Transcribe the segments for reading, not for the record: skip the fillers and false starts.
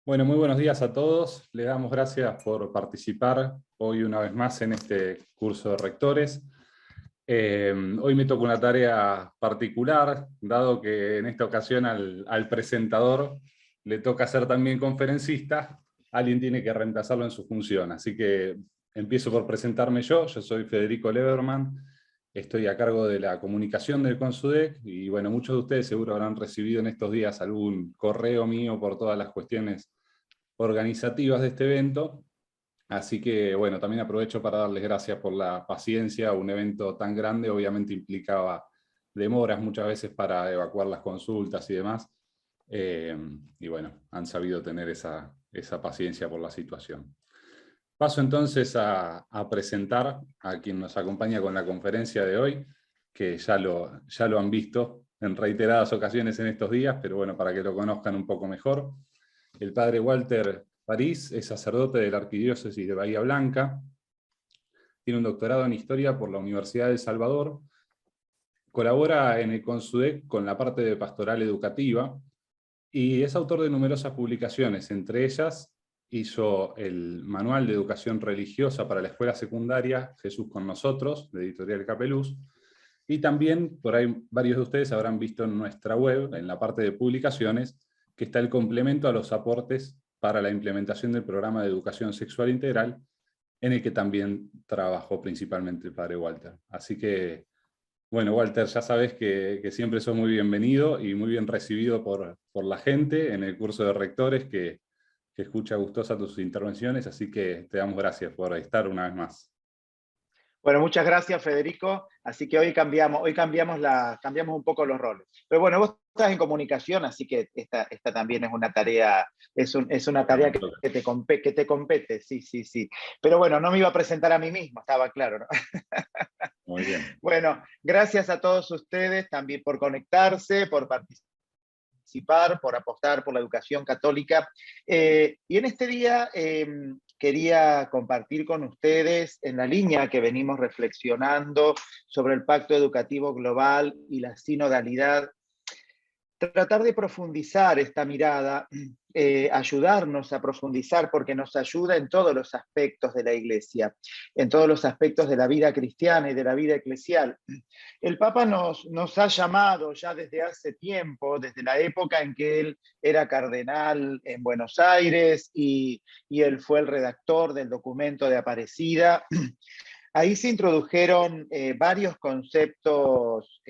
Bueno, muy buenos días a todos. Les damos gracias por participar hoy una vez más en este curso de rectores. Hoy me toca una tarea particular, dado que en esta ocasión al presentador le toca ser también conferencista, alguien tiene que reemplazarlo en su función. Así que empiezo por presentarme yo soy Federico Leverman, estoy a cargo de la comunicación del CONSUDEC, y bueno, muchos de ustedes seguro habrán recibido en estos días algún correo mío por todas las cuestiones organizativas de este evento. Así que, bueno, también aprovecho para darles gracias por la paciencia. Un evento tan grande obviamente implicaba demoras muchas veces para evacuar las consultas y demás. Y bueno, han sabido tener esa paciencia por la situación. Paso entonces a presentar a quien nos acompaña con la conferencia de hoy, que ya lo han visto en reiteradas ocasiones en estos días, pero bueno, para que lo conozcan un poco mejor. El padre Walter París es sacerdote de la Arquidiócesis de Bahía Blanca, tiene un doctorado en Historia por la Universidad de El Salvador, colabora en el CONSUDEC con la parte de pastoral educativa, y es autor de numerosas publicaciones. Entre ellas hizo el Manual de Educación Religiosa para la Escuela Secundaria Jesús con Nosotros, de Editorial Capeluz, y también, por ahí varios de ustedes habrán visto en nuestra web, en la parte de publicaciones, que está el complemento a los aportes para la implementación del programa de educación sexual integral, en el que también trabajó principalmente el padre Walter. Así que, bueno, Walter, ya sabes que siempre sos muy bienvenido y muy bien recibido por la gente en el curso de rectores que escucha gustosa tus intervenciones, así que te damos gracias por estar una vez más. Bueno, muchas gracias, Federico. Así que hoy cambiamos un poco los roles. Pero bueno, vos estás en comunicación, así que esta también es una tarea, es una tarea que te compete, sí, sí, sí. Pero bueno, no me iba a presentar a mí mismo, estaba claro, ¿no? Muy bien. Bueno, gracias a todos ustedes también por conectarse, por participar, por apostar por la educación católica. Y en este día quería compartir con ustedes, en la línea que venimos reflexionando sobre el Pacto Educativo Global y la sinodalidad, tratar de profundizar esta mirada, ayudarnos a profundizar, porque nos ayuda en todos los aspectos de la Iglesia, en todos los aspectos de la vida cristiana y de la vida eclesial. El Papa nos ha llamado ya desde hace tiempo, desde la época en que él era cardenal en Buenos Aires y él fue el redactor del documento de Aparecida. Ahí se introdujeron varios conceptos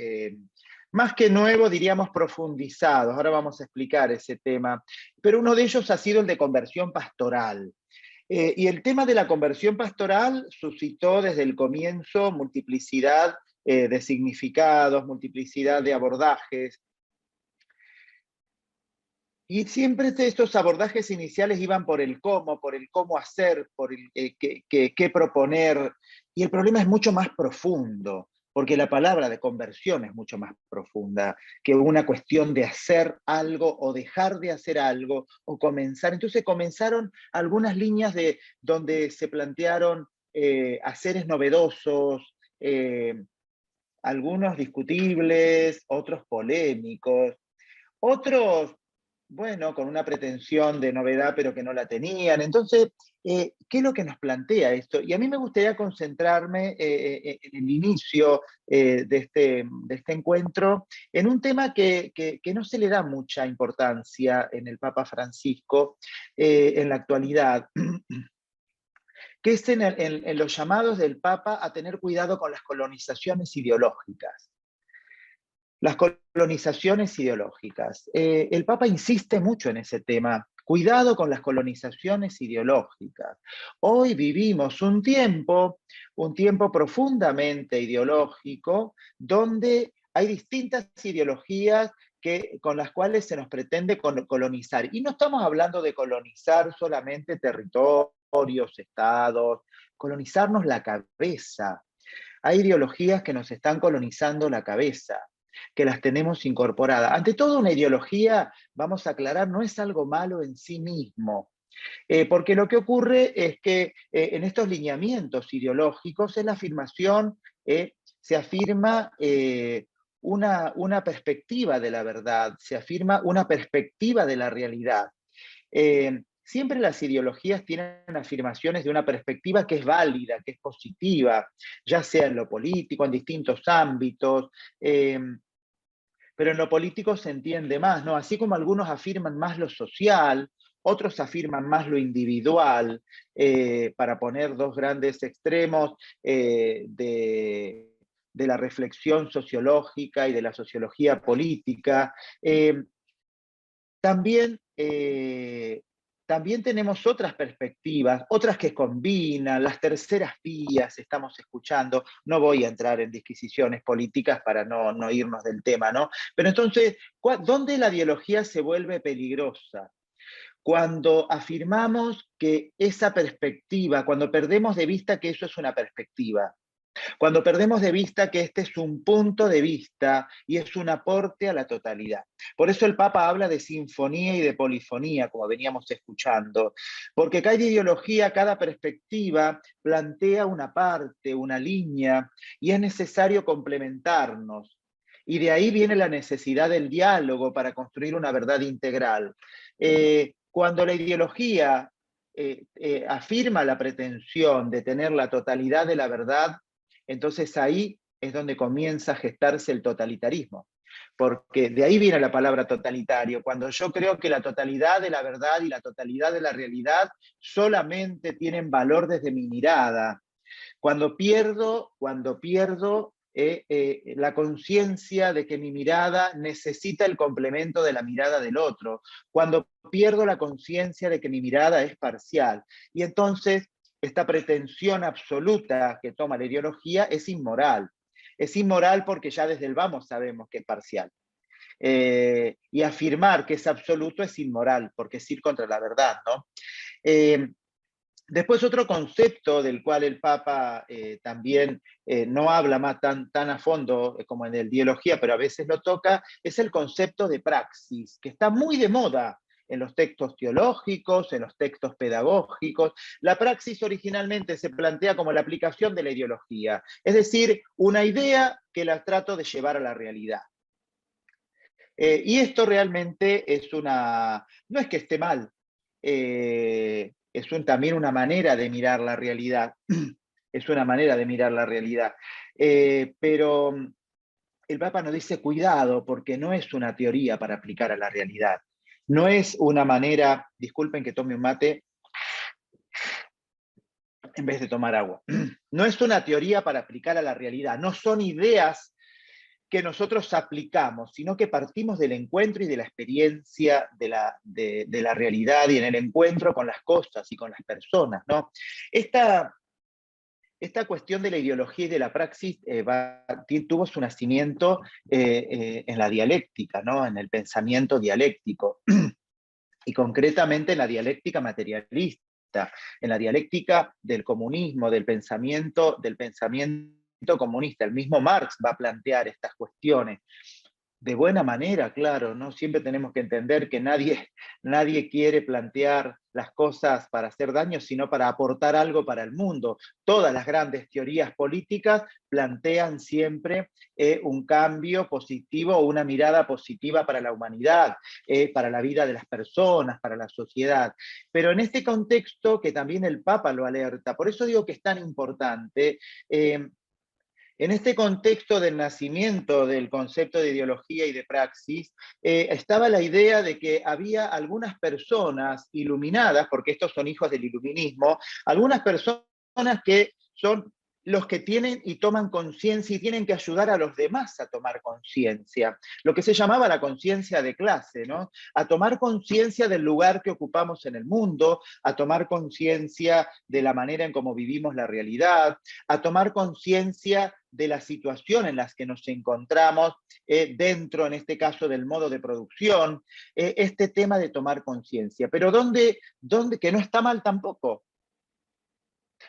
más que nuevos, diríamos profundizados. Ahora vamos a explicar ese tema. Pero uno de ellos ha sido el de conversión pastoral. Y el tema de la conversión pastoral suscitó desde el comienzo multiplicidad de significados, multiplicidad de abordajes. Y siempre estos abordajes iniciales iban por el cómo hacer, por el qué proponer. Y el problema es mucho más profundo, porque la palabra de conversión es mucho más profunda que una cuestión de hacer algo o dejar de hacer algo o comenzar. Entonces comenzaron algunas líneas donde se plantearon haceres novedosos, algunos discutibles, otros polémicos, otros, bueno, con una pretensión de novedad, pero que no la tenían. Entonces, ¿qué es lo que nos plantea esto? Y a mí me gustaría concentrarme en el inicio de este encuentro en un tema que no se le da mucha importancia en el Papa Francisco en la actualidad, que es en los llamados del Papa a tener cuidado con las colonizaciones ideológicas. Las colonizaciones ideológicas. El Papa insiste mucho en ese tema. Cuidado con las colonizaciones ideológicas. Hoy vivimos un tiempo profundamente ideológico, donde hay distintas ideologías con las cuales se nos pretende colonizar. Y no estamos hablando de colonizar solamente territorios, estados, colonizarnos la cabeza. Hay ideologías que nos están colonizando la cabeza, que las tenemos incorporadas. Ante todo, una ideología, vamos a aclarar, no es algo malo en sí mismo, porque lo que ocurre es que en estos lineamientos ideológicos, en la afirmación, se afirma una perspectiva de la verdad, se afirma una perspectiva de la realidad. Siempre las ideologías tienen afirmaciones de una perspectiva que es válida, que es positiva, ya sea en lo político, en distintos ámbitos, pero en lo político se entiende más, ¿no? Así como algunos afirman más lo social, otros afirman más lo individual, para poner dos grandes extremos de la reflexión sociológica y de la sociología política. También, también tenemos otras perspectivas, otras que combinan, las terceras vías, estamos escuchando. No voy a entrar en disquisiciones políticas para no irnos del tema, ¿no? Pero entonces, ¿dónde la ideología se vuelve peligrosa? Cuando afirmamos que esa perspectiva, cuando perdemos de vista que eso es una perspectiva, cuando perdemos de vista que este es un punto de vista y es un aporte a la totalidad. Por eso el Papa habla de sinfonía y de polifonía, como veníamos escuchando, porque cada ideología, cada perspectiva plantea una parte, una línea, y es necesario complementarnos. Y de ahí viene la necesidad del diálogo para construir una verdad integral. Cuando la ideología afirma la pretensión de tener la totalidad de la verdad, entonces ahí es donde comienza a gestarse el totalitarismo, porque de ahí viene la palabra totalitario, cuando yo creo que la totalidad de la verdad y la totalidad de la realidad solamente tienen valor desde mi mirada, cuando pierdo la conciencia de que mi mirada necesita el complemento de la mirada del otro, cuando pierdo la conciencia de que mi mirada es parcial. Y entonces esta pretensión absoluta que toma la ideología es inmoral. Es inmoral porque ya desde el vamos sabemos que es parcial. Y afirmar que es absoluto es inmoral, porque es ir contra la verdad, ¿no? Después otro concepto del cual el Papa también no habla más tan a fondo como en el Dialogía, pero a veces lo toca, es el concepto de praxis, que está muy de moda en los textos teológicos, en los textos pedagógicos. La praxis originalmente se plantea como la aplicación de la ideología, es decir, una idea que la trato de llevar a la realidad. Y esto realmente es no es que esté mal, es también una manera de mirar la realidad, es una manera de mirar la realidad. Pero el Papa nos dice cuidado porque no es una teoría para aplicar a la realidad. No es una manera, disculpen que tome un mate en vez de tomar agua. No es una teoría para aplicar a la realidad, no son ideas que nosotros aplicamos, sino que partimos del encuentro y de la experiencia de la realidad y en el encuentro con las cosas y con las personas, ¿no? Esta cuestión de la ideología y de la praxis tuvo su nacimiento en la dialéctica, ¿no? En el pensamiento dialéctico, y concretamente en la dialéctica materialista, en la dialéctica del comunismo, del pensamiento comunista. El mismo Marx va a plantear estas cuestiones de buena manera, claro, ¿no? Siempre tenemos que entender que nadie quiere plantear las cosas para hacer daño, sino para aportar algo para el mundo. Todas las grandes teorías políticas plantean siempre un cambio positivo o una mirada positiva para la humanidad, para la vida de las personas, para la sociedad. Pero en este contexto que también el Papa lo alerta, por eso digo que es tan importante, en este contexto del nacimiento del concepto de ideología y de praxis, estaba la idea de que había algunas personas iluminadas, porque estos son hijos del iluminismo, algunas personas que son los que tienen y toman conciencia y tienen que ayudar a los demás a tomar conciencia, lo que se llamaba la conciencia de clase, ¿no? A tomar conciencia del lugar que ocupamos en el mundo, a tomar conciencia de la manera en cómo vivimos la realidad, a tomar conciencia de la situación en la que nos encontramos dentro, en este caso, del modo de producción, este tema de tomar conciencia. Pero ¿dónde, que no está mal tampoco?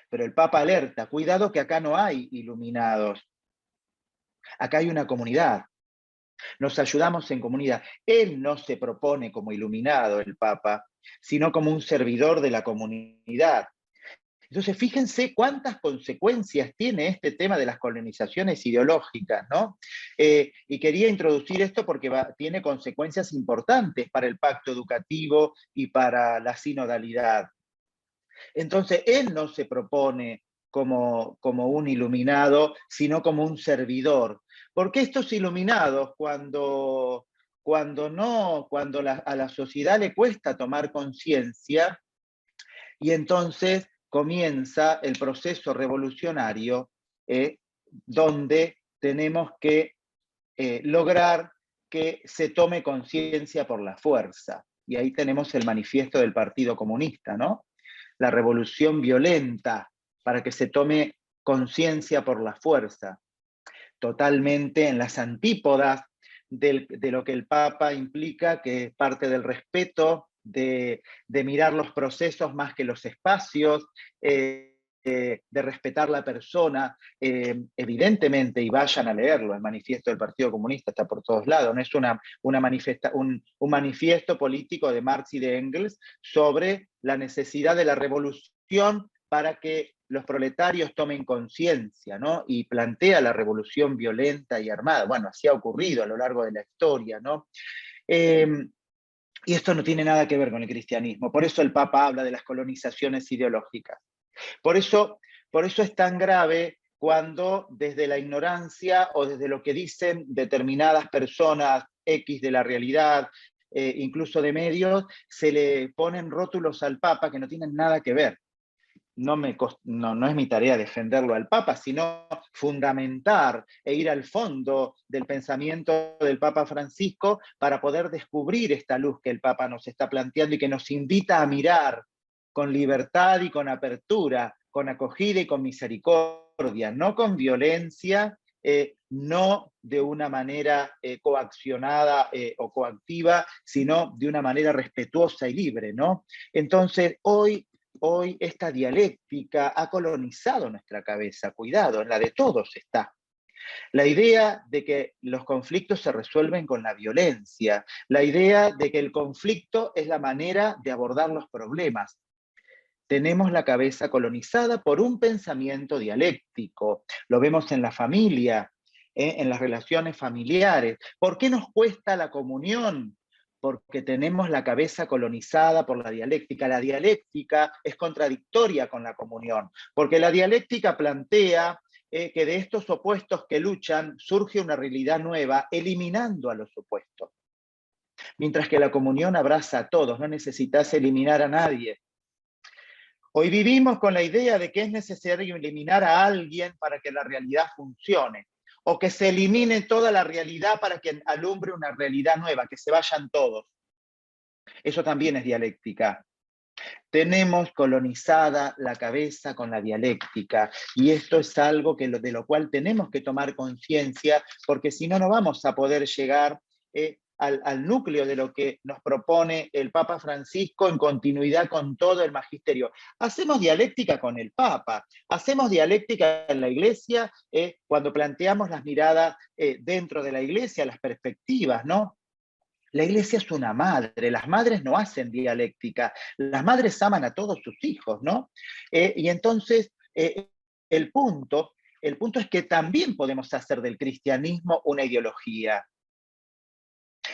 Pero el Papa alerta, cuidado que acá no hay iluminados, acá hay una comunidad, nos ayudamos en comunidad. Él no se propone como iluminado, el Papa, sino como un servidor de la comunidad. Entonces, fíjense cuántas consecuencias tiene este tema de las colonizaciones ideológicas, ¿no? Y quería introducir esto porque tiene consecuencias importantes para el pacto educativo y para la sinodalidad. Entonces, él no se propone como un iluminado, sino como un servidor. Porque estos iluminados, cuando a la sociedad le cuesta tomar conciencia, y entonces comienza el proceso revolucionario, donde tenemos que lograr que se tome conciencia por la fuerza. Y ahí tenemos el manifiesto del Partido Comunista, ¿no? La revolución violenta para que se tome conciencia por la fuerza, totalmente en las antípodas de lo que el Papa implica, que es parte del respeto, de mirar los procesos más que los espacios, de respetar la persona, evidentemente, y vayan a leerlo, el manifiesto del Partido Comunista está por todos lados, no es un manifiesto político de Marx y de Engels sobre la necesidad de la revolución para que los proletarios tomen conciencia, ¿no? Y plantea la revolución violenta y armada. Bueno, así ha ocurrido a lo largo de la historia, ¿no? Y esto no tiene nada que ver con el cristianismo. Por eso el Papa habla de las colonizaciones ideológicas. Por eso es tan grave cuando desde la ignorancia o desde lo que dicen determinadas personas X de la realidad, incluso de medios, se le ponen rótulos al Papa que no tienen nada que ver. No es mi tarea defenderlo al Papa, sino fundamentar e ir al fondo del pensamiento del Papa Francisco para poder descubrir esta luz que el Papa nos está planteando y que nos invita a mirar con libertad y con apertura, con acogida y con misericordia, no con violencia, no de una manera coaccionada o coactiva, sino de una manera respetuosa y libre, ¿no? Entonces, hoy esta dialéctica ha colonizado nuestra cabeza, cuidado, en la de todos está. La idea de que los conflictos se resuelven con la violencia, la idea de que el conflicto es la manera de abordar los problemas. Tenemos la cabeza colonizada por un pensamiento dialéctico, lo vemos en la familia, en las relaciones familiares. ¿Por qué nos cuesta la comunión? Porque tenemos la cabeza colonizada por la dialéctica. La dialéctica es contradictoria con la comunión, porque la dialéctica plantea que de estos opuestos que luchan surge una realidad nueva, eliminando a los opuestos. Mientras que la comunión abraza a todos, no necesitas eliminar a nadie. Hoy vivimos con la idea de que es necesario eliminar a alguien para que la realidad funcione, o que se elimine toda la realidad para que alumbre una realidad nueva, que se vayan todos. Eso también es dialéctica. Tenemos colonizada la cabeza con la dialéctica, y esto es algo de lo cual tenemos que tomar conciencia, porque si no, no vamos a poder llegar al núcleo de lo que nos propone el Papa Francisco en continuidad con todo el magisterio. Hacemos dialéctica con el Papa, hacemos dialéctica en la Iglesia cuando planteamos las miradas dentro de la Iglesia, las perspectivas, ¿no? La Iglesia es una madre, las madres no hacen dialéctica, las madres aman a todos sus hijos, ¿no? Y entonces el punto es que también podemos hacer del cristianismo una ideología.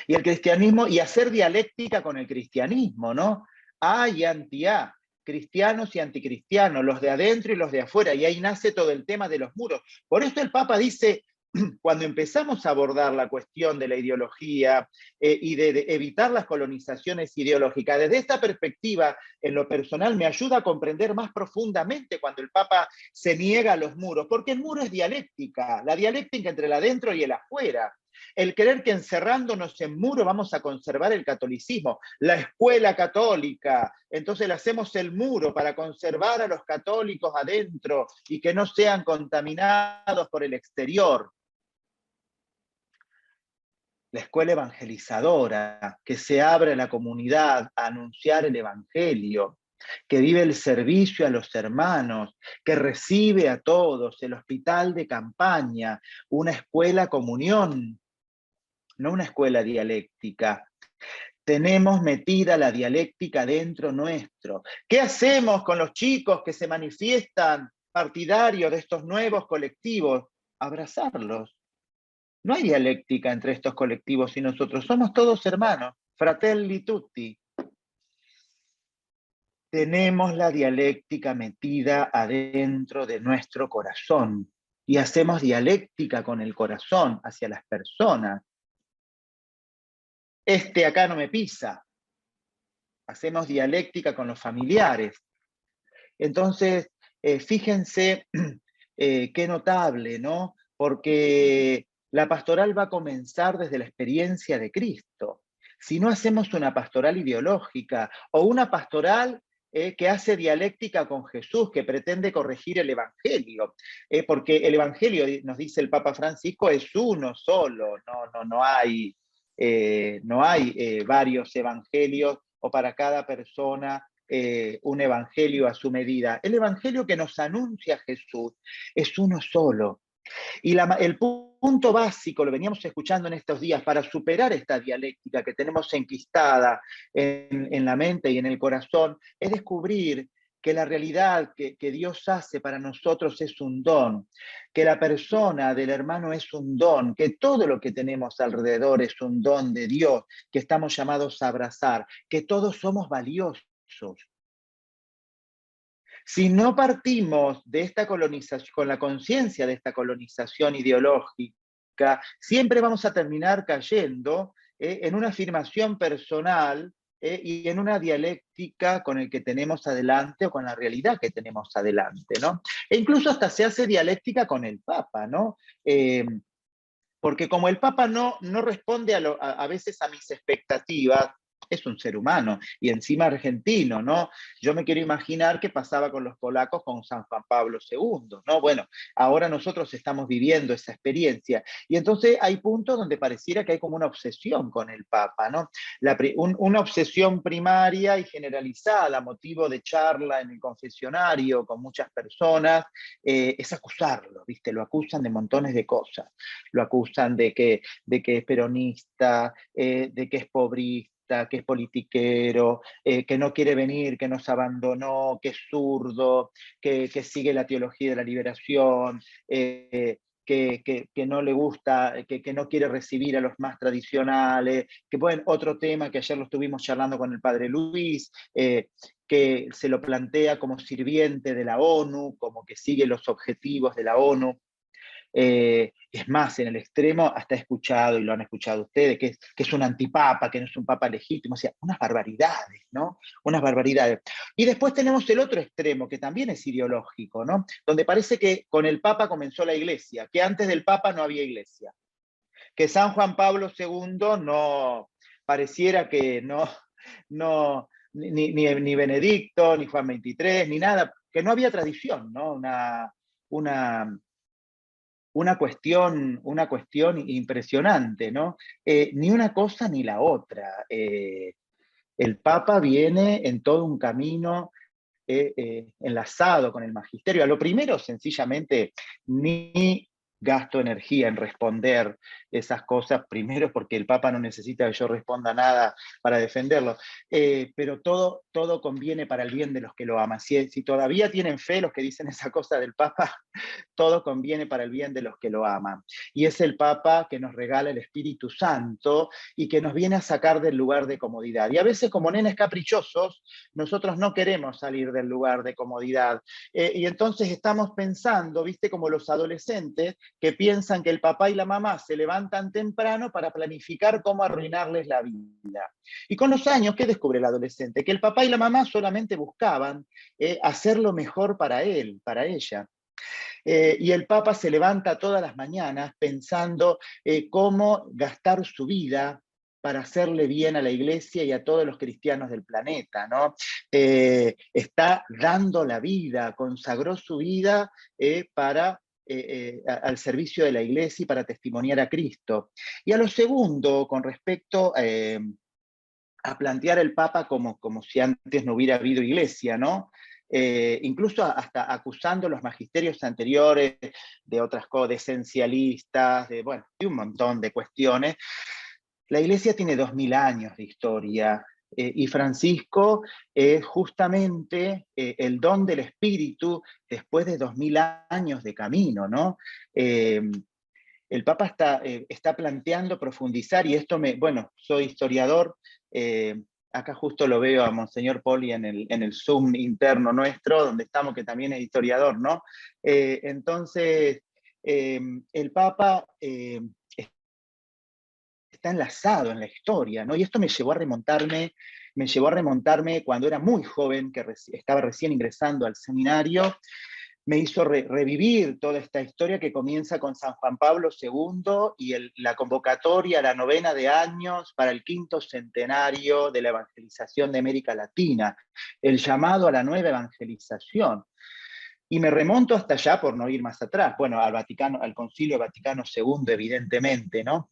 Y el cristianismo, y hacer dialéctica con el cristianismo, ¿no? A y anti-A, cristianos y anticristianos, los de adentro y los de afuera, y ahí nace todo el tema de los muros. Por eso el Papa dice, cuando empezamos a abordar la cuestión de la ideología y de evitar las colonizaciones ideológicas, desde esta perspectiva, en lo personal, me ayuda a comprender más profundamente cuando el Papa se niega a los muros, porque el muro es dialéctica, la dialéctica entre el adentro y el afuera. El creer que encerrándonos en muro vamos a conservar el catolicismo, la escuela católica, entonces le hacemos el muro para conservar a los católicos adentro y que no sean contaminados por el exterior. La escuela evangelizadora, que se abre a la comunidad a anunciar el evangelio, que vive el servicio a los hermanos, que recibe a todos, el hospital de campaña, una escuela comunión, no una escuela dialéctica. tenemos metida la dialéctica dentro nuestro. ¿Qué hacemos con los chicos que se manifiestan partidarios de estos nuevos colectivos? Abrazarlos. No hay dialéctica entre estos colectivos y nosotros, somos todos hermanos, fratelli tutti. Tenemos la dialéctica metida adentro de nuestro corazón y hacemos dialéctica con el corazón hacia las personas. Este acá no me pisa. Hacemos dialéctica con los familiares. Entonces, fíjense qué notable, ¿no? Porque la pastoral va a comenzar desde la experiencia de Cristo. Si no hacemos una pastoral ideológica o una pastoral que hace dialéctica con Jesús, que pretende corregir el Evangelio, porque el Evangelio, nos dice el Papa Francisco, es uno solo, no hay varios evangelios o para cada persona un evangelio a su medida. El evangelio que nos anuncia Jesús es uno solo. Y el punto básico, lo veníamos escuchando en estos días, para superar esta dialéctica que tenemos enquistada en la mente y en el corazón, es descubrir que la realidad que Dios hace para nosotros es un don, que la persona del hermano es un don, que todo lo que tenemos alrededor es un don de Dios, que estamos llamados a abrazar, que todos somos valiosos. Si no partimos de esta colonización, con la conciencia de esta colonización ideológica, siempre vamos a terminar cayendo en una afirmación personal y en una dialéctica con el que tenemos adelante o con la realidad que tenemos adelante, ¿no? E incluso hasta se hace dialéctica con el Papa, ¿no? Porque como el Papa no responde a veces a mis expectativas, es un ser humano, y encima argentino, ¿no? Yo me quiero imaginar qué pasaba con los polacos con San Juan Pablo II, ¿no? Bueno, ahora nosotros estamos viviendo esa experiencia, y entonces hay puntos donde pareciera que hay como una obsesión con el Papa, ¿no? Una obsesión primaria y generalizada, a motivo de charla en el confesionario con muchas personas, es acusarlo, ¿viste? Lo acusan de montones de cosas, lo acusan de que es peronista, de que es pobrista, que es politiquero, que no quiere venir, que nos abandonó, que es zurdo, que sigue la teología de la liberación, que no le gusta, que no quiere recibir a los más tradicionales, que bueno, otro tema que ayer lo estuvimos charlando con el padre Luis, que se lo plantea como sirviente de la ONU, como que sigue los objetivos de la ONU. Es más, en el extremo hasta he escuchado, y lo han escuchado ustedes, que es un antipapa, que no es un papa legítimo, o sea, unas barbaridades, ¿no? Unas barbaridades. Y después tenemos el otro extremo, que también es ideológico, ¿no? Donde parece que con el papa comenzó la iglesia, que antes del papa no había iglesia, que San Juan Pablo II no, pareciera que ni Benedicto, ni Juan XXIII, ni nada, que no había tradición, ¿no? Una cuestión impresionante, ¿no? Ni una cosa ni la otra. El Papa viene en todo un camino enlazado con el magisterio. A lo primero, sencillamente, ni gasto energía en responder esas cosas, primero porque el Papa no necesita que yo responda nada para defenderlo, pero todo conviene para el bien de los que lo aman. Si todavía tienen fe los que dicen esa cosa del Papa, todo conviene para el bien de los que lo aman. Y es el Papa que nos regala el Espíritu Santo y que nos viene a sacar del lugar de comodidad. Y a veces, como nenes caprichosos, nosotros no queremos salir del lugar de comodidad. Y entonces estamos pensando, viste, como los adolescentes que piensan que el papá y la mamá se levantan temprano para planificar cómo arruinarles la vida. Y con los años, ¿qué descubre el adolescente? Que el papá y la mamá solamente buscaban hacer lo mejor para él, para ella. Y el Papa se levanta todas las mañanas pensando cómo gastar su vida para hacerle bien a la iglesia y a todos los cristianos del planeta, ¿no? Está dando la vida, consagró su vida al servicio de la iglesia y para testimoniar a Cristo. Y a lo segundo, con respecto a plantear el Papa como si antes no hubiera habido iglesia, ¿no? Incluso hasta acusando los magisterios anteriores de otras cosas, de esencialistas, de un montón de cuestiones. La Iglesia tiene 2000 años de historia, y Francisco es justamente el don del Espíritu después de 2000 años de camino, ¿no? El Papa está planteando profundizar, y esto bueno, soy historiador, acá justo lo veo a Monseñor Poli en el Zoom interno nuestro, donde estamos, que también es historiador, ¿no? Entonces, el Papa está enlazado en la historia, ¿no? Y esto me llevó a remontarme cuando era muy joven, que estaba recién ingresando al seminario. Me hizo revivir toda esta historia que comienza con San Juan Pablo II y la convocatoria a la novena de años para el 5º centenario de la evangelización de América Latina, el llamado a la nueva evangelización. Y me remonto hasta allá, por no ir más atrás, bueno, al Concilio Vaticano II, evidentemente, ¿no?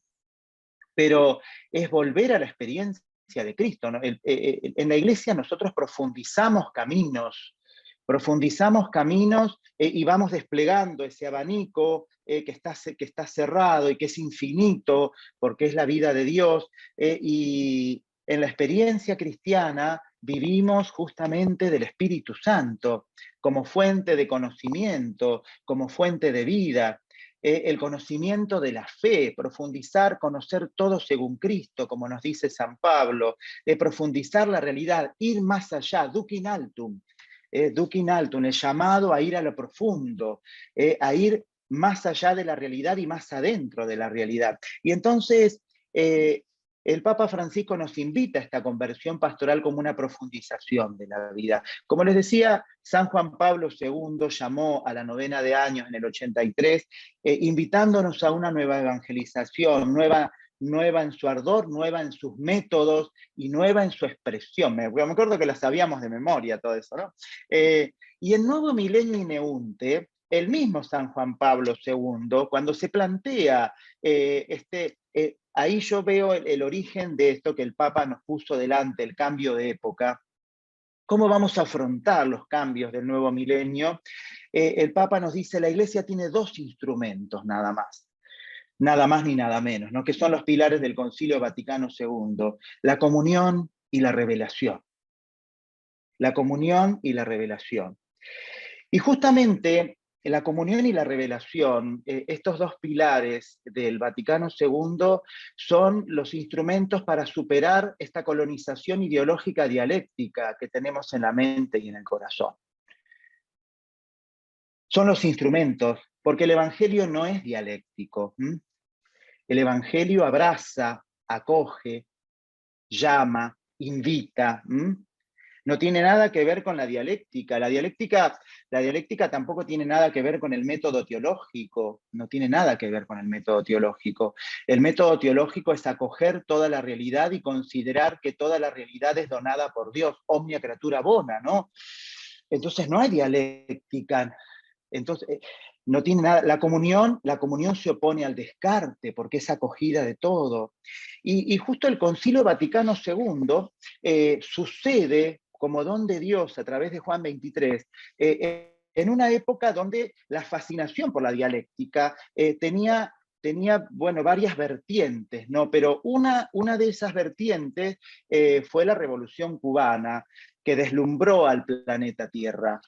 Pero es volver a la experiencia de Cristo, ¿no? En la Iglesia nosotros profundizamos caminos, y vamos desplegando ese abanico que está cerrado y que es infinito, porque es la vida de Dios, y en la experiencia cristiana vivimos justamente del Espíritu Santo, como fuente de conocimiento, como fuente de vida. El conocimiento de la fe, profundizar, conocer todo según Cristo, como nos dice San Pablo, profundizar la realidad, ir más allá, duc in altum, el llamado a ir a lo profundo, a ir más allá de la realidad y más adentro de la realidad. Y entonces el Papa Francisco nos invita a esta conversión pastoral como una profundización de la vida. Como les decía, San Juan Pablo II llamó a la novena de años en el 83, invitándonos a una nueva evangelización, nueva en su ardor, nueva en sus métodos y nueva en su expresión. Me acuerdo que la sabíamos de memoria todo eso, ¿no? Y en Nuevo Milenio Ineunte, el mismo San Juan Pablo II, cuando se plantea ahí yo veo el origen de esto que el Papa nos puso delante, el cambio de época. ¿Cómo vamos a afrontar los cambios del nuevo milenio? El Papa nos dice, la Iglesia tiene 2 instrumentos nada más ni nada menos, ¿no? Que son los pilares del Concilio Vaticano II, la comunión y la revelación. La comunión y la revelación. Y justamente la comunión y la revelación, estos 2 pilares del Vaticano II, son los instrumentos para superar esta colonización ideológica dialéctica que tenemos en la mente y en el corazón. Son los instrumentos, porque el Evangelio no es dialéctico. El Evangelio abraza, acoge, llama, invita. No tiene nada que ver con la dialéctica. La dialéctica tampoco tiene nada que ver con el método teológico. No tiene nada que ver con el método teológico. El método teológico es acoger toda la realidad y considerar que toda la realidad es donada por Dios, omnia creatura bona, ¿no? Entonces no hay dialéctica. Entonces, no tiene nada. La comunión se opone al descarte, porque es acogida de todo. Y justo el Concilio Vaticano II sucede como don de Dios a través de Juan 23, en una época donde la fascinación por la dialéctica tenía bueno, varias vertientes, ¿no? Pero una de esas vertientes fue la Revolución Cubana, que deslumbró al planeta Tierra.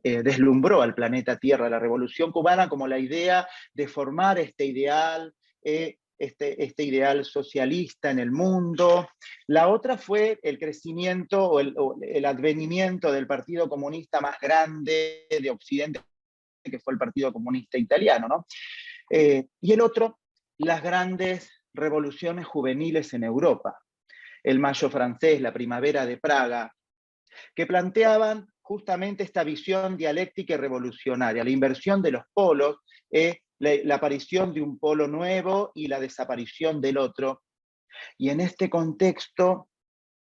Deslumbró al planeta Tierra la Revolución Cubana como la idea de formar este ideal, este ideal socialista en el mundo. La otra fue el crecimiento o el advenimiento del Partido Comunista más grande de Occidente, que fue el Partido Comunista Italiano, ¿no? Y el otro, las grandes revoluciones juveniles en Europa. El Mayo francés, la Primavera de Praga, que planteaban justamente esta visión dialéctica y revolucionaria, la inversión de los polos, la aparición de un polo nuevo y la desaparición del otro. Y en este contexto,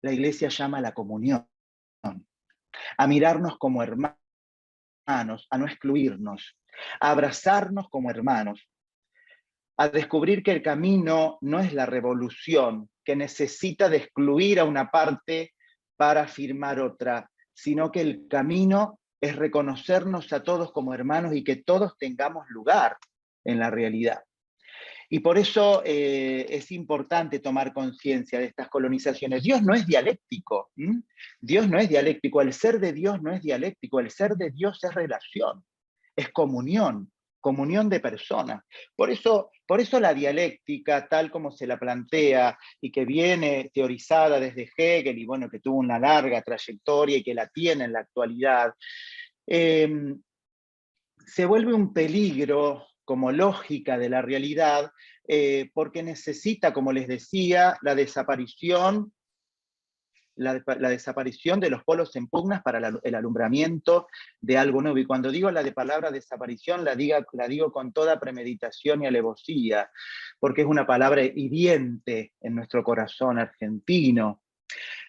la Iglesia llama a la comunión, a mirarnos como hermanos, a no excluirnos, a abrazarnos como hermanos, a descubrir que el camino no es la revolución, que necesita de excluir a una parte para afirmar otra, sino que el camino es reconocernos a todos como hermanos y que todos tengamos lugar en la realidad. Y por eso es importante tomar conciencia de estas colonizaciones. Dios no es dialéctico. Dios no es dialéctico. El ser de Dios no es dialéctico. El ser de Dios es relación, es comunión, comunión de personas. Por eso la dialéctica, tal como se la plantea y que viene teorizada desde Hegel, y bueno, que tuvo una larga trayectoria y que la tiene en la actualidad, se vuelve un peligro como lógica de la realidad, porque necesita, como les decía, la desaparición de los polos en pugnas para el alumbramiento de algo nuevo. Y cuando digo la palabra desaparición, la digo con toda premeditación y alevosía, porque es una palabra hiriente en nuestro corazón argentino.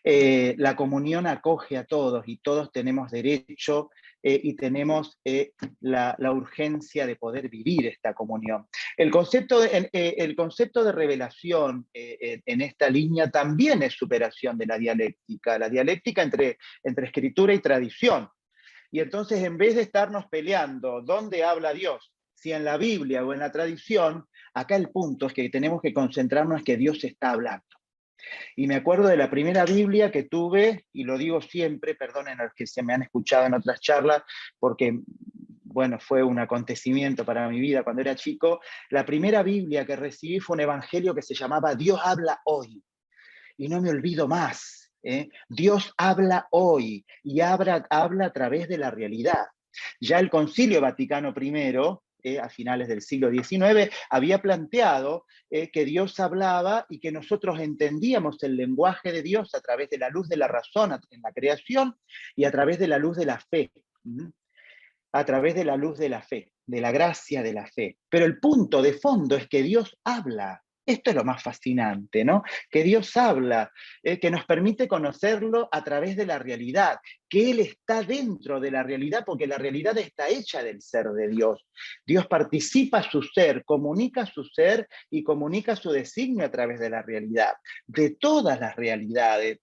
La comunión acoge a todos y todos tenemos derecho y tenemos la urgencia de poder vivir esta comunión. El concepto de revelación en esta línea también es superación de la dialéctica entre escritura y tradición. Y entonces, en vez de estarnos peleando dónde habla Dios, si en la Biblia o en la tradición, acá el punto es que tenemos que concentrarnos en que Dios está hablando. Y me acuerdo de la primera Biblia que tuve, y lo digo siempre, perdonen a los que se me han escuchado en otras charlas, porque, bueno, fue un acontecimiento para mi vida cuando era chico. La primera Biblia que recibí fue un evangelio que se llamaba Dios habla hoy. Y no me olvido más. Dios habla hoy y habla a través de la realidad. Ya el Concilio Vaticano I, a finales del siglo XIX, había planteado que Dios hablaba y que nosotros entendíamos el lenguaje de Dios a través de la luz de la razón en la creación y a través de la luz de la fe. A través de la luz de la fe, de la gracia de la fe. Pero el punto de fondo es que Dios habla. Esto es lo más fascinante, ¿no? Que Dios habla, que nos permite conocerlo a través de la realidad, que Él está dentro de la realidad porque la realidad está hecha del ser de Dios. Dios participa su ser, comunica su ser y comunica su designio a través de la realidad, de todas las realidades.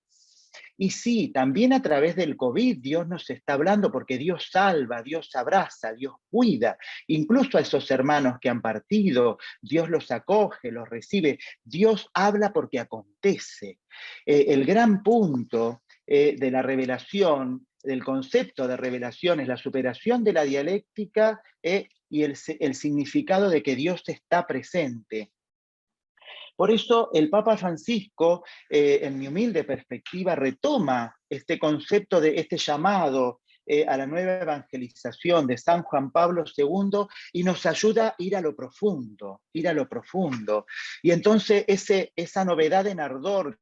Y sí, también a través del COVID Dios nos está hablando porque Dios salva, Dios abraza, Dios cuida. Incluso a esos hermanos que han partido, Dios los acoge, los recibe. Dios habla porque acontece. El gran punto de la revelación, del concepto de revelación, es la superación de la dialéctica y el significado de que Dios está presente. Por eso el Papa Francisco, en mi humilde perspectiva, retoma este concepto de este llamado a la nueva evangelización de San Juan Pablo II y nos ayuda a ir a lo profundo, ir a lo profundo. Y entonces esa novedad en ardor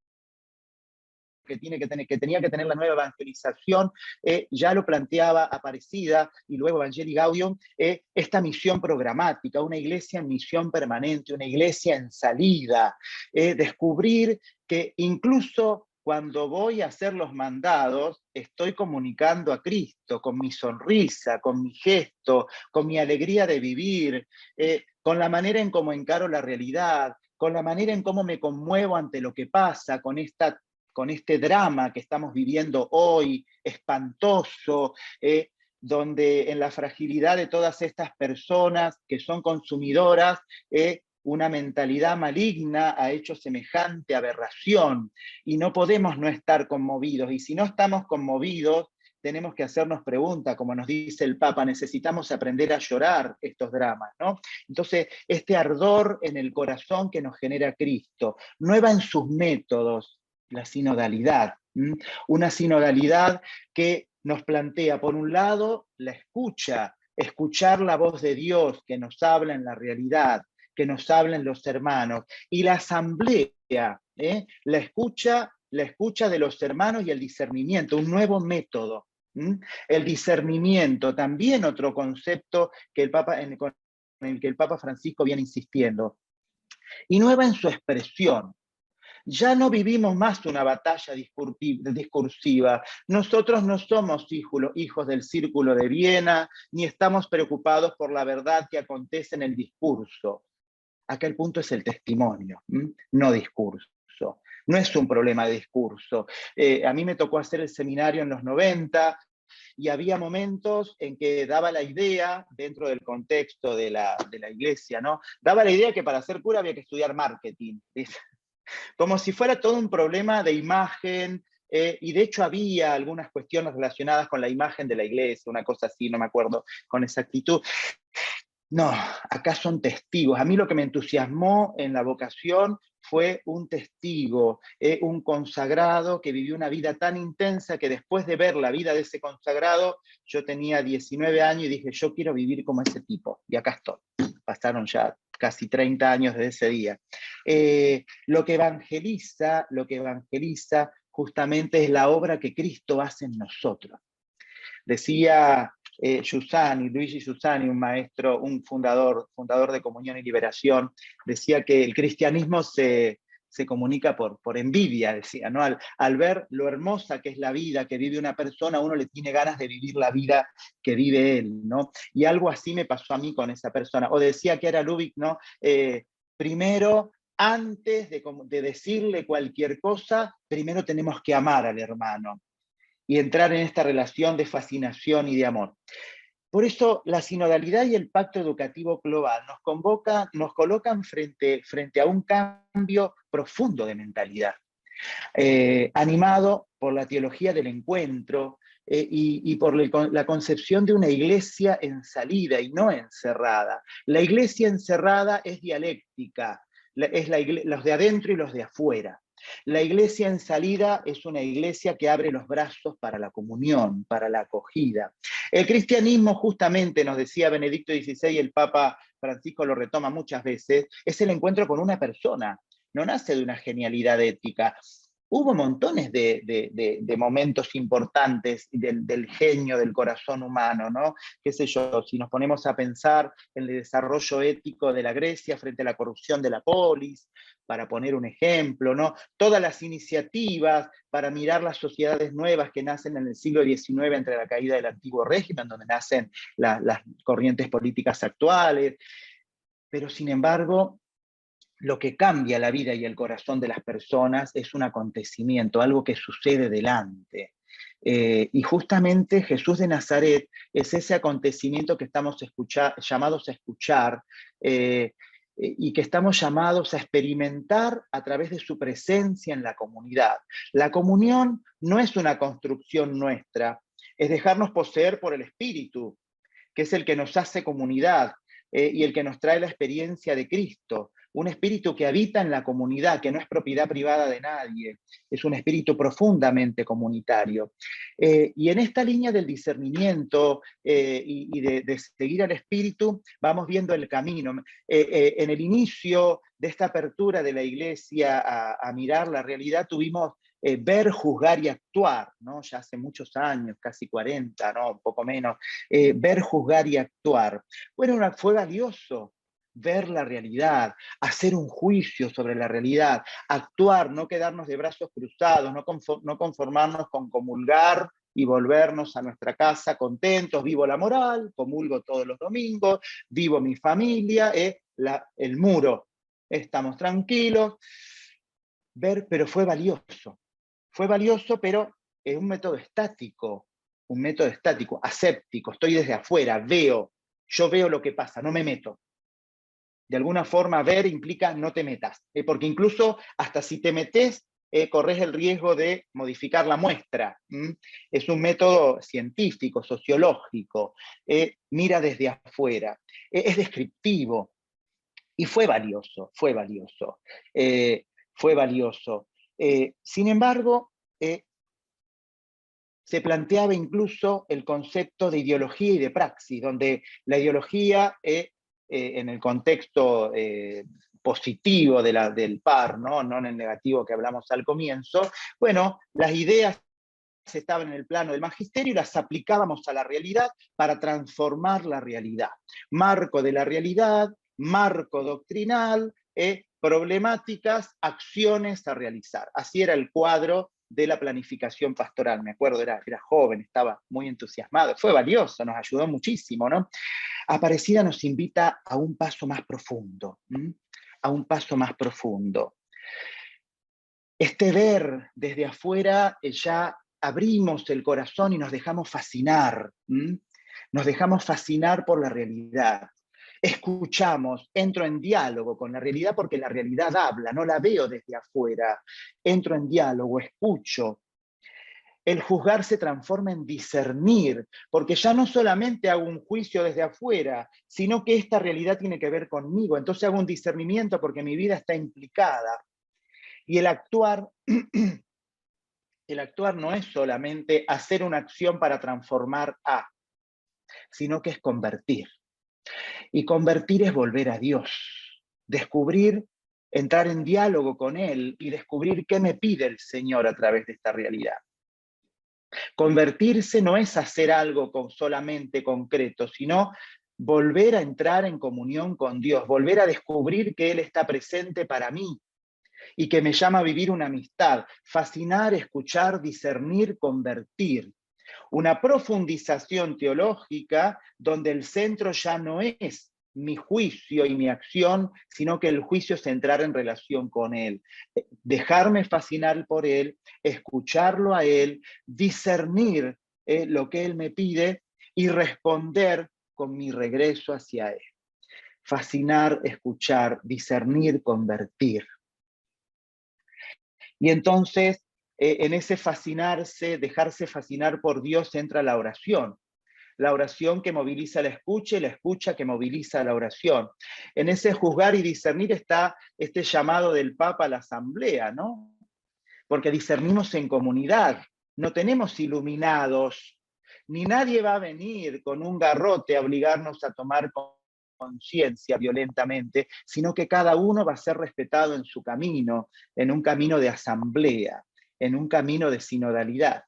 que tenía que tener la nueva evangelización, ya lo planteaba Aparecida y luego Evangelii Gaudium, esta misión programática, una iglesia en misión permanente, una iglesia en salida, descubrir que incluso cuando voy a hacer los mandados, estoy comunicando a Cristo con mi sonrisa, con mi gesto, con mi alegría de vivir, con la manera en cómo encaro la realidad, con la manera en cómo me conmuevo ante lo que pasa, con este drama que estamos viviendo hoy, espantoso, donde en la fragilidad de todas estas personas que son consumidoras, una mentalidad maligna ha hecho semejante aberración, y no podemos no estar conmovidos, y si no estamos conmovidos, tenemos que hacernos preguntas, como nos dice el Papa, necesitamos aprender a llorar estos dramas, ¿no? Entonces, este ardor en el corazón que nos genera Cristo, nueva en sus métodos, la sinodalidad, una sinodalidad que nos plantea, por un lado, la escucha, escuchar la voz de Dios que nos habla en la realidad, que nos habla en los hermanos, y la asamblea, la escucha de los hermanos y el discernimiento, un nuevo método. El discernimiento, también otro concepto que con el que el Papa Francisco viene insistiendo. Y nueva en su expresión. Ya no vivimos más una batalla discursiva. Nosotros no somos hijos del Círculo de Viena, ni estamos preocupados por la verdad que acontece en el discurso. Acá el punto es el testimonio, no discurso. No es un problema de discurso. A mí me tocó hacer el seminario en los 90, y había momentos en que daba la idea, dentro del contexto de la iglesia, ¿no? Daba la idea que para ser cura había que estudiar marketing, ¿sí? Como si fuera todo un problema de imagen, y de hecho había algunas cuestiones relacionadas con la imagen de la iglesia, una cosa así, no me acuerdo con exactitud. No, acá son testigos. A mí lo que me entusiasmó en la vocación fue un testigo, un consagrado que vivió una vida tan intensa que después de ver la vida de ese consagrado, yo tenía 19 años y dije, yo quiero vivir como ese tipo. Y acá estoy. Pasaron ya casi 30 años desde ese día. Lo que evangeliza justamente es la obra que Cristo hace en nosotros. Decía Giussani, Luigi Giussani, un maestro, un fundador de Comunión y Liberación, decía que el cristianismo se comunica por envidia, decía, ¿no? Al ver lo hermosa que es la vida que vive una persona, uno le tiene ganas de vivir la vida que vive él, ¿no? Y algo así me pasó a mí con esa persona. O decía que era Lubick, ¿no? Primero, antes de decirle cualquier cosa, primero tenemos que amar al hermano y entrar en esta relación de fascinación y de amor. Por eso la sinodalidad y el pacto educativo global nos colocan frente a un cambio profundo de mentalidad, animado por la teología del encuentro, y por la concepción de una iglesia en salida y no encerrada. La iglesia encerrada es dialéctica, es los de adentro y los de afuera. La iglesia en salida es una iglesia que abre los brazos para la comunión, para la acogida. El cristianismo, justamente, nos decía Benedicto XVI, el Papa Francisco lo retoma muchas veces, es el encuentro con una persona, no nace de una genialidad ética. Hubo montones de momentos importantes del genio, del corazón humano, ¿no? Qué sé yo, si nos ponemos a pensar en el desarrollo ético de la Grecia frente a la corrupción de la polis, para poner un ejemplo, ¿no? Todas las iniciativas para mirar las sociedades nuevas que nacen en el siglo XIX entre la caída del antiguo régimen, donde nacen las corrientes políticas actuales, pero sin embargo, lo que cambia la vida y el corazón de las personas es un acontecimiento, algo que sucede delante. Y justamente Jesús de Nazaret es ese acontecimiento que estamos llamados a escuchar, y que estamos llamados a experimentar a través de su presencia en la comunidad. La comunión no es una construcción nuestra, es dejarnos poseer por el Espíritu, que es el que nos hace comunidad, y el que nos trae la experiencia de Cristo. Un espíritu que habita en la comunidad, que no es propiedad privada de nadie, es un espíritu profundamente comunitario. Y en esta línea del discernimiento, y de seguir al espíritu, vamos viendo el camino. En el inicio de esta apertura de la iglesia a mirar la realidad, tuvimos ver, juzgar y actuar, ¿no? Ya hace muchos años, casi 40, ¿no? Un poco menos, ver, juzgar y actuar. Bueno, fue valioso ver la realidad, hacer un juicio sobre la realidad, actuar, no quedarnos de brazos cruzados, no conformarnos con comulgar y volvernos a nuestra casa contentos, vivo la moral, comulgo todos los domingos, vivo mi familia, el muro, estamos tranquilos, pero fue valioso, pero es un método estático, aséptico, estoy desde afuera, yo veo lo que pasa, no me meto. De alguna forma, ver implica no te metas, porque incluso hasta si te metes, corres el riesgo de modificar la muestra. Es un método científico, sociológico, mira desde afuera, es descriptivo, y fue valioso. Sin embargo, se planteaba incluso el concepto de ideología y de praxis, donde la ideología, en el contexto positivo del par, ¿no? No en el negativo que hablamos al comienzo, bueno, las ideas estaban en el plano del magisterio y las aplicábamos a la realidad para transformar la realidad. Marco de la realidad, marco doctrinal, problemáticas, acciones a realizar. Así era el cuadro de la planificación pastoral. Me acuerdo, era joven, estaba muy entusiasmado. Fue valioso, nos ayudó muchísimo, ¿no? Aparecida nos invita a un paso más profundo, a un paso más profundo. Este ver desde afuera ya abrimos el corazón y nos dejamos fascinar. Nos dejamos fascinar por la realidad. Escuchamos, entro en diálogo con la realidad porque la realidad habla, no la veo desde afuera. Entro en diálogo, escucho. El juzgar se transforma en discernir, porque ya no solamente hago un juicio desde afuera, sino que esta realidad tiene que ver conmigo. Entonces hago un discernimiento porque mi vida está implicada. Y el actuar no es solamente hacer una acción para transformar a, sino que es convertir. Y convertir es volver a Dios, descubrir, entrar en diálogo con Él y descubrir qué me pide el Señor a través de esta realidad. Convertirse no es hacer algo solamente concreto, sino volver a entrar en comunión con Dios, volver a descubrir que Él está presente para mí y que me llama a vivir una amistad, fascinar, escuchar, discernir, convertir. Una profundización teológica donde el centro ya no es mi juicio y mi acción, sino que el juicio es entrar en relación con Él. Dejarme fascinar por Él, escucharlo a Él, discernir lo que Él me pide y responder con mi regreso hacia Él. Fascinar, escuchar, discernir, convertir. Y entonces, en ese fascinarse, dejarse fascinar por Dios, entra la oración. La oración que moviliza la escucha y la escucha que moviliza la oración. En ese juzgar y discernir está este llamado del Papa a la asamblea, ¿no? Porque discernimos en comunidad, no tenemos iluminados, ni nadie va a venir con un garrote a obligarnos a tomar conciencia violentamente, sino que cada uno va a ser respetado en su camino, en un camino de asamblea, en un camino de sinodalidad.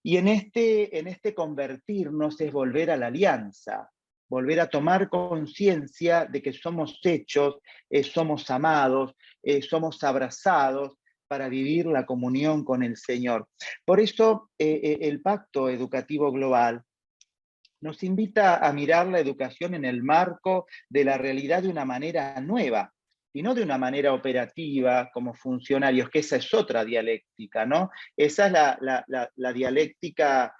Y en este convertirnos es volver a la alianza, volver a tomar conciencia de que somos hechos, somos amados, somos abrazados para vivir la comunión con el Señor. Por eso el Pacto Educativo Global nos invita a mirar la educación en el marco de la realidad de una manera nueva, y no de una manera operativa como funcionarios, que esa es otra dialéctica, ¿no? Esa es la dialéctica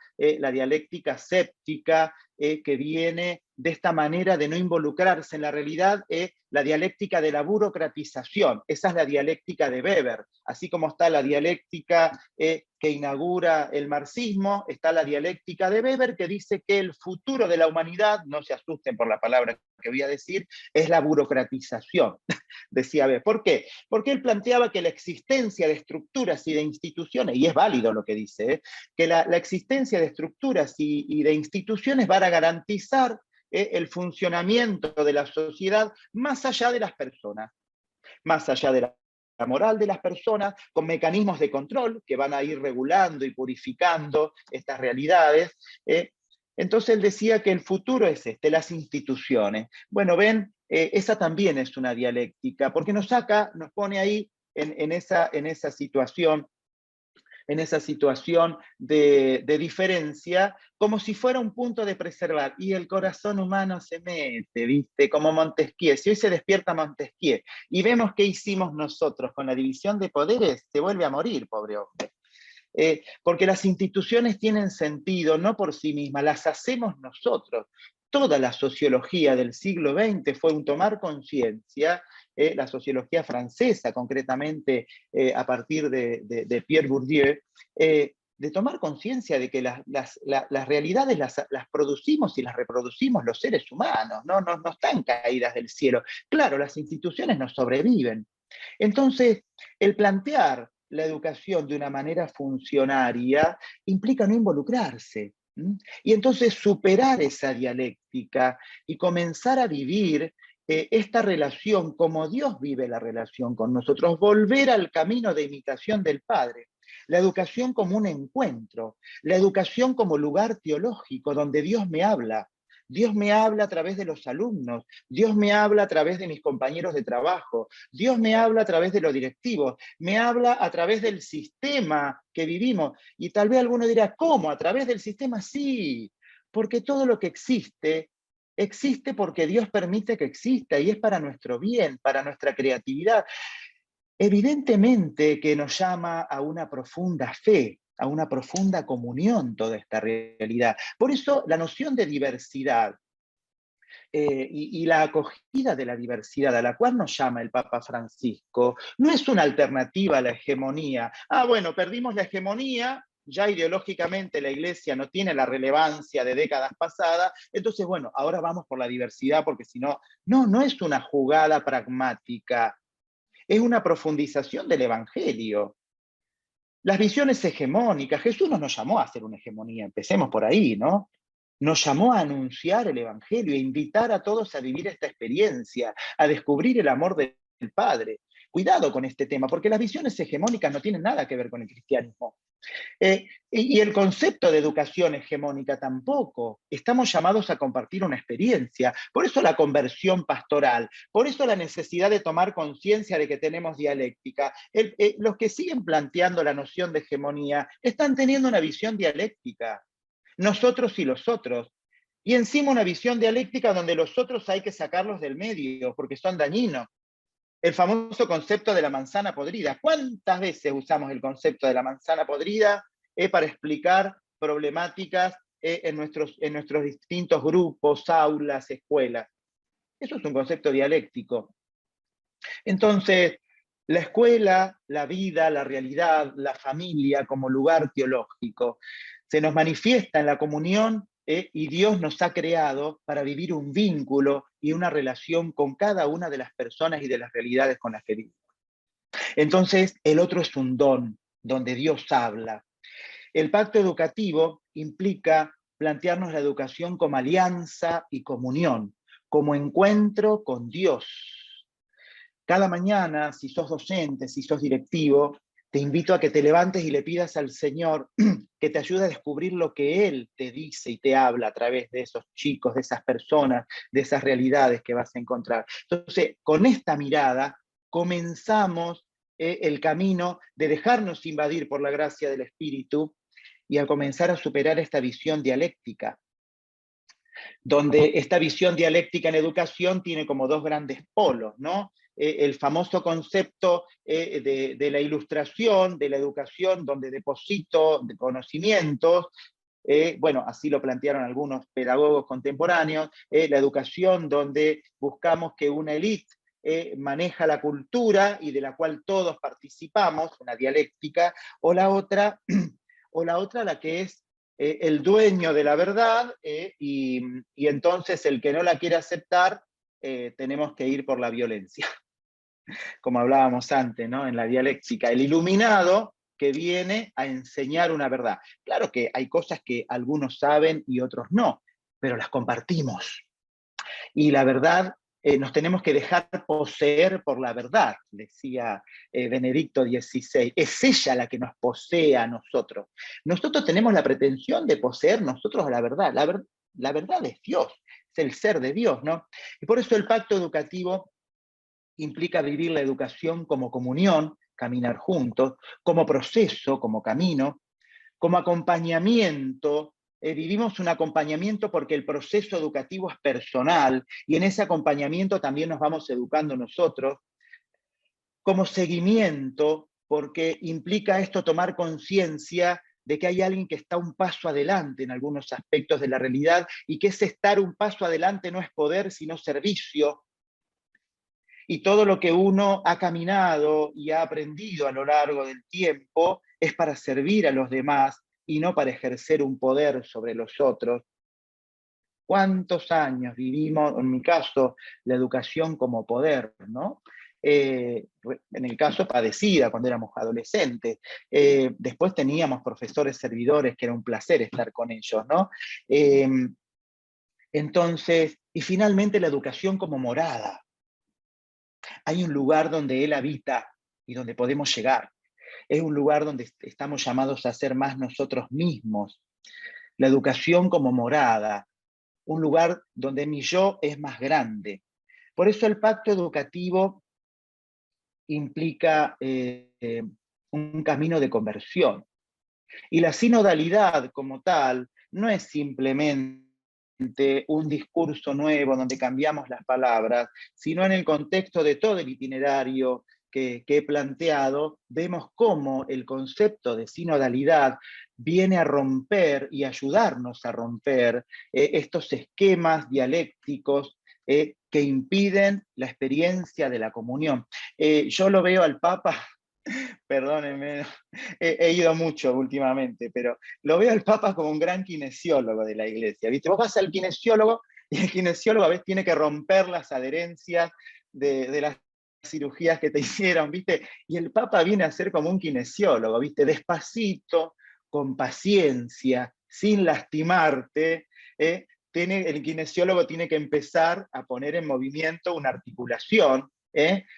séptica que viene de esta manera de no involucrarse en la realidad, la dialéctica de la burocratización. Esa es la dialéctica de Weber, así como está la dialéctica que inaugura el marxismo, está la dialéctica de Weber que dice que el futuro de la humanidad, no se asusten por la palabra que voy a decir, es la burocratización, decía Weber. ¿Por qué? Porque él planteaba que la existencia de estructuras y de instituciones, y es válido lo que dice, que la existencia de estructuras y de instituciones van a garantizar el funcionamiento de la sociedad más allá de las personas, más allá de la moral de las personas, con mecanismos de control que van a ir regulando y purificando estas realidades. Entonces él decía que el futuro es las instituciones. Bueno, ven, esa también es una dialéctica, porque nos pone ahí en esa situación de diferencia, como si fuera un punto de preservar. Y el corazón humano se mete, ¿viste? Como Montesquieu. Si hoy se despierta Montesquieu y vemos qué hicimos nosotros con la división de poderes, se vuelve a morir, pobre hombre. Porque las instituciones tienen sentido, no por sí mismas, las hacemos nosotros. Toda la sociología del siglo XX fue un tomar conciencia, la sociología francesa, concretamente a partir de Pierre Bourdieu, de tomar conciencia de que las realidades las producimos y las reproducimos los seres humanos, no están caídas del cielo. Claro, las instituciones nos sobreviven. Entonces, el plantear la educación de una manera funcionaria implica no involucrarse. Y entonces superar esa dialéctica y comenzar a vivir esta relación como Dios vive la relación con nosotros, volver al camino de imitación del Padre. La educación como un encuentro, la educación como lugar teológico donde Dios me habla. Dios me habla a través de los alumnos, Dios me habla a través de mis compañeros de trabajo, Dios me habla a través de los directivos, me habla a través del sistema que vivimos. Y tal vez alguno dirá, ¿cómo? ¿A través del sistema? Sí, porque todo lo que existe porque Dios permite que exista y es para nuestro bien, para nuestra creatividad. Evidentemente que nos llama a una profunda fe, a una profunda comunión toda esta realidad. Por eso la noción de diversidad y la acogida de la diversidad a la cual nos llama el Papa Francisco no es una alternativa a la hegemonía. Ah, bueno, perdimos la hegemonía, ya ideológicamente la Iglesia no tiene la relevancia de décadas pasadas, entonces, bueno, ahora vamos por la diversidad porque si no, no es una jugada pragmática, es una profundización del Evangelio. Las visiones hegemónicas, Jesús no nos llamó a hacer una hegemonía, empecemos por ahí, ¿no? Nos llamó a anunciar el Evangelio, a invitar a todos a vivir esta experiencia, a descubrir el amor del Padre. Cuidado con este tema, porque las visiones hegemónicas no tienen nada que ver con el cristianismo. Y el concepto de educación hegemónica tampoco. Estamos llamados a compartir una experiencia. Por eso la conversión pastoral, por eso la necesidad de tomar conciencia de que tenemos dialéctica. Los que siguen planteando la noción de hegemonía están teniendo una visión dialéctica. Nosotros y los otros. Y encima una visión dialéctica donde los otros hay que sacarlos del medio porque son dañinos. El famoso concepto de la manzana podrida. ¿Cuántas veces usamos el concepto de la manzana podrida para explicar problemáticas en nuestros distintos grupos, aulas, escuelas? Eso es un concepto dialéctico. Entonces, la escuela, la vida, la realidad, la familia como lugar teológico, se nos manifiesta en la comunión y Dios nos ha creado para vivir un vínculo y una relación con cada una de las personas y de las realidades con las que vivimos. Entonces, el otro es un don, donde Dios habla. El pacto educativo implica plantearnos la educación como alianza y comunión, como encuentro con Dios. Cada mañana, si sos docente, si sos directivo, te invito a que te levantes y le pidas al Señor que te ayude a descubrir lo que Él te dice y te habla a través de esos chicos, de esas personas, de esas realidades que vas a encontrar. Entonces, con esta mirada, comenzamos el camino de dejarnos invadir por la gracia del Espíritu y a comenzar a superar esta visión dialéctica, donde esta visión dialéctica en educación tiene como dos grandes polos, ¿no? El famoso concepto de la ilustración, de la educación, donde deposito de conocimientos, bueno, así lo plantearon algunos pedagogos contemporáneos, la educación donde buscamos que una élite maneja la cultura y de la cual todos participamos, una dialéctica, o la otra, la que es el dueño de la verdad y entonces el que no la quiere aceptar, tenemos que ir por la violencia, como hablábamos antes, ¿no? En la dialéctica, el iluminado que viene a enseñar una verdad. Claro que hay cosas que algunos saben y otros no, pero las compartimos. Y la verdad, nos tenemos que dejar poseer por la verdad, decía Benedicto XVI. Es ella la que nos posee a nosotros. Nosotros tenemos la pretensión de poseer nosotros la verdad. La verdad es Dios, es el ser de Dios, ¿no? Y por eso el pacto educativo implica vivir la educación como comunión, caminar juntos, como proceso, como camino, como acompañamiento. Vivimos un acompañamiento porque el proceso educativo es personal y en ese acompañamiento también nos vamos educando nosotros, como seguimiento porque implica esto tomar conciencia de que hay alguien que está un paso adelante en algunos aspectos de la realidad y que ese estar un paso adelante no es poder sino servicio. Y todo lo que uno ha caminado y ha aprendido a lo largo del tiempo es para servir a los demás y no para ejercer un poder sobre los otros. ¿Cuántos años vivimos, en mi caso, la educación como poder, ¿no? En el caso padecida cuando éramos adolescentes. Después teníamos profesores servidores que era un placer estar con ellos, ¿no? Entonces, y finalmente la educación como morada. Hay un lugar donde Él habita y donde podemos llegar. Es un lugar donde estamos llamados a ser más nosotros mismos. La educación como morada, un lugar donde mi yo es más grande. Por eso el pacto educativo implica un camino de conversión. Y la sinodalidad como tal no es simplemente un discurso nuevo donde cambiamos las palabras, sino en el contexto de todo el itinerario que he planteado, vemos cómo el concepto de sinodalidad viene a romper y ayudarnos a romper estos esquemas dialécticos que impiden la experiencia de la comunión. Yo lo veo al Papa, perdónenme, he ido mucho últimamente, pero lo veo al Papa como un gran kinesiólogo de la Iglesia, ¿viste? Vos vas al kinesiólogo y el kinesiólogo a veces tiene que romper las adherencias de las cirugías que te hicieron, ¿viste? Y el Papa viene a ser como un kinesiólogo, ¿viste? Despacito, con paciencia, sin lastimarte, el kinesiólogo tiene que empezar a poner en movimiento una articulación,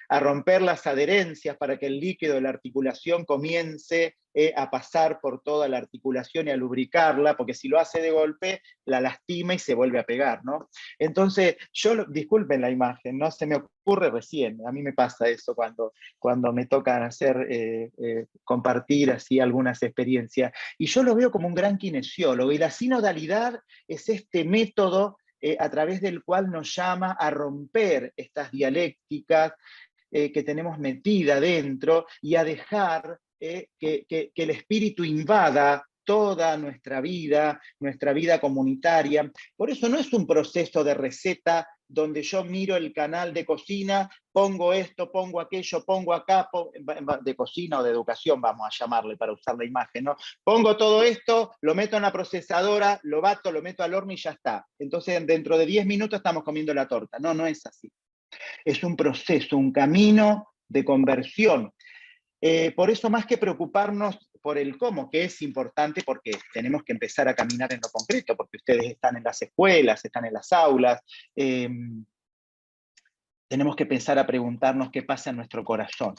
a romper las adherencias para que el líquido de la articulación comience a pasar por toda la articulación y a lubricarla, porque si lo hace de golpe, la lastima y se vuelve a pegar, ¿no? Entonces, disculpen la imagen, ¿no? Se me ocurre recién, a mí me pasa eso cuando me toca compartir así algunas experiencias, y yo lo veo como un gran kinesiólogo, y la sinodalidad es este método a través del cual nos llama a romper estas dialécticas que tenemos metida dentro y a dejar que el espíritu invada toda nuestra vida comunitaria. Por eso no es un proceso de receta donde yo miro el canal de cocina, pongo esto, pongo aquello, pongo acá, de cocina o de educación vamos a llamarle para usar la imagen, ¿no? Pongo todo esto, lo meto en la procesadora, lo bato, lo meto al horno y ya está. Entonces dentro de 10 minutos estamos comiendo la torta. No, no es así. Es un proceso, un camino de conversión. Por eso, más que preocuparnos por el cómo, que es importante porque tenemos que empezar a caminar en lo concreto, porque ustedes están en las escuelas, están en las aulas, tenemos que empezar a preguntarnos qué pasa en nuestro corazón.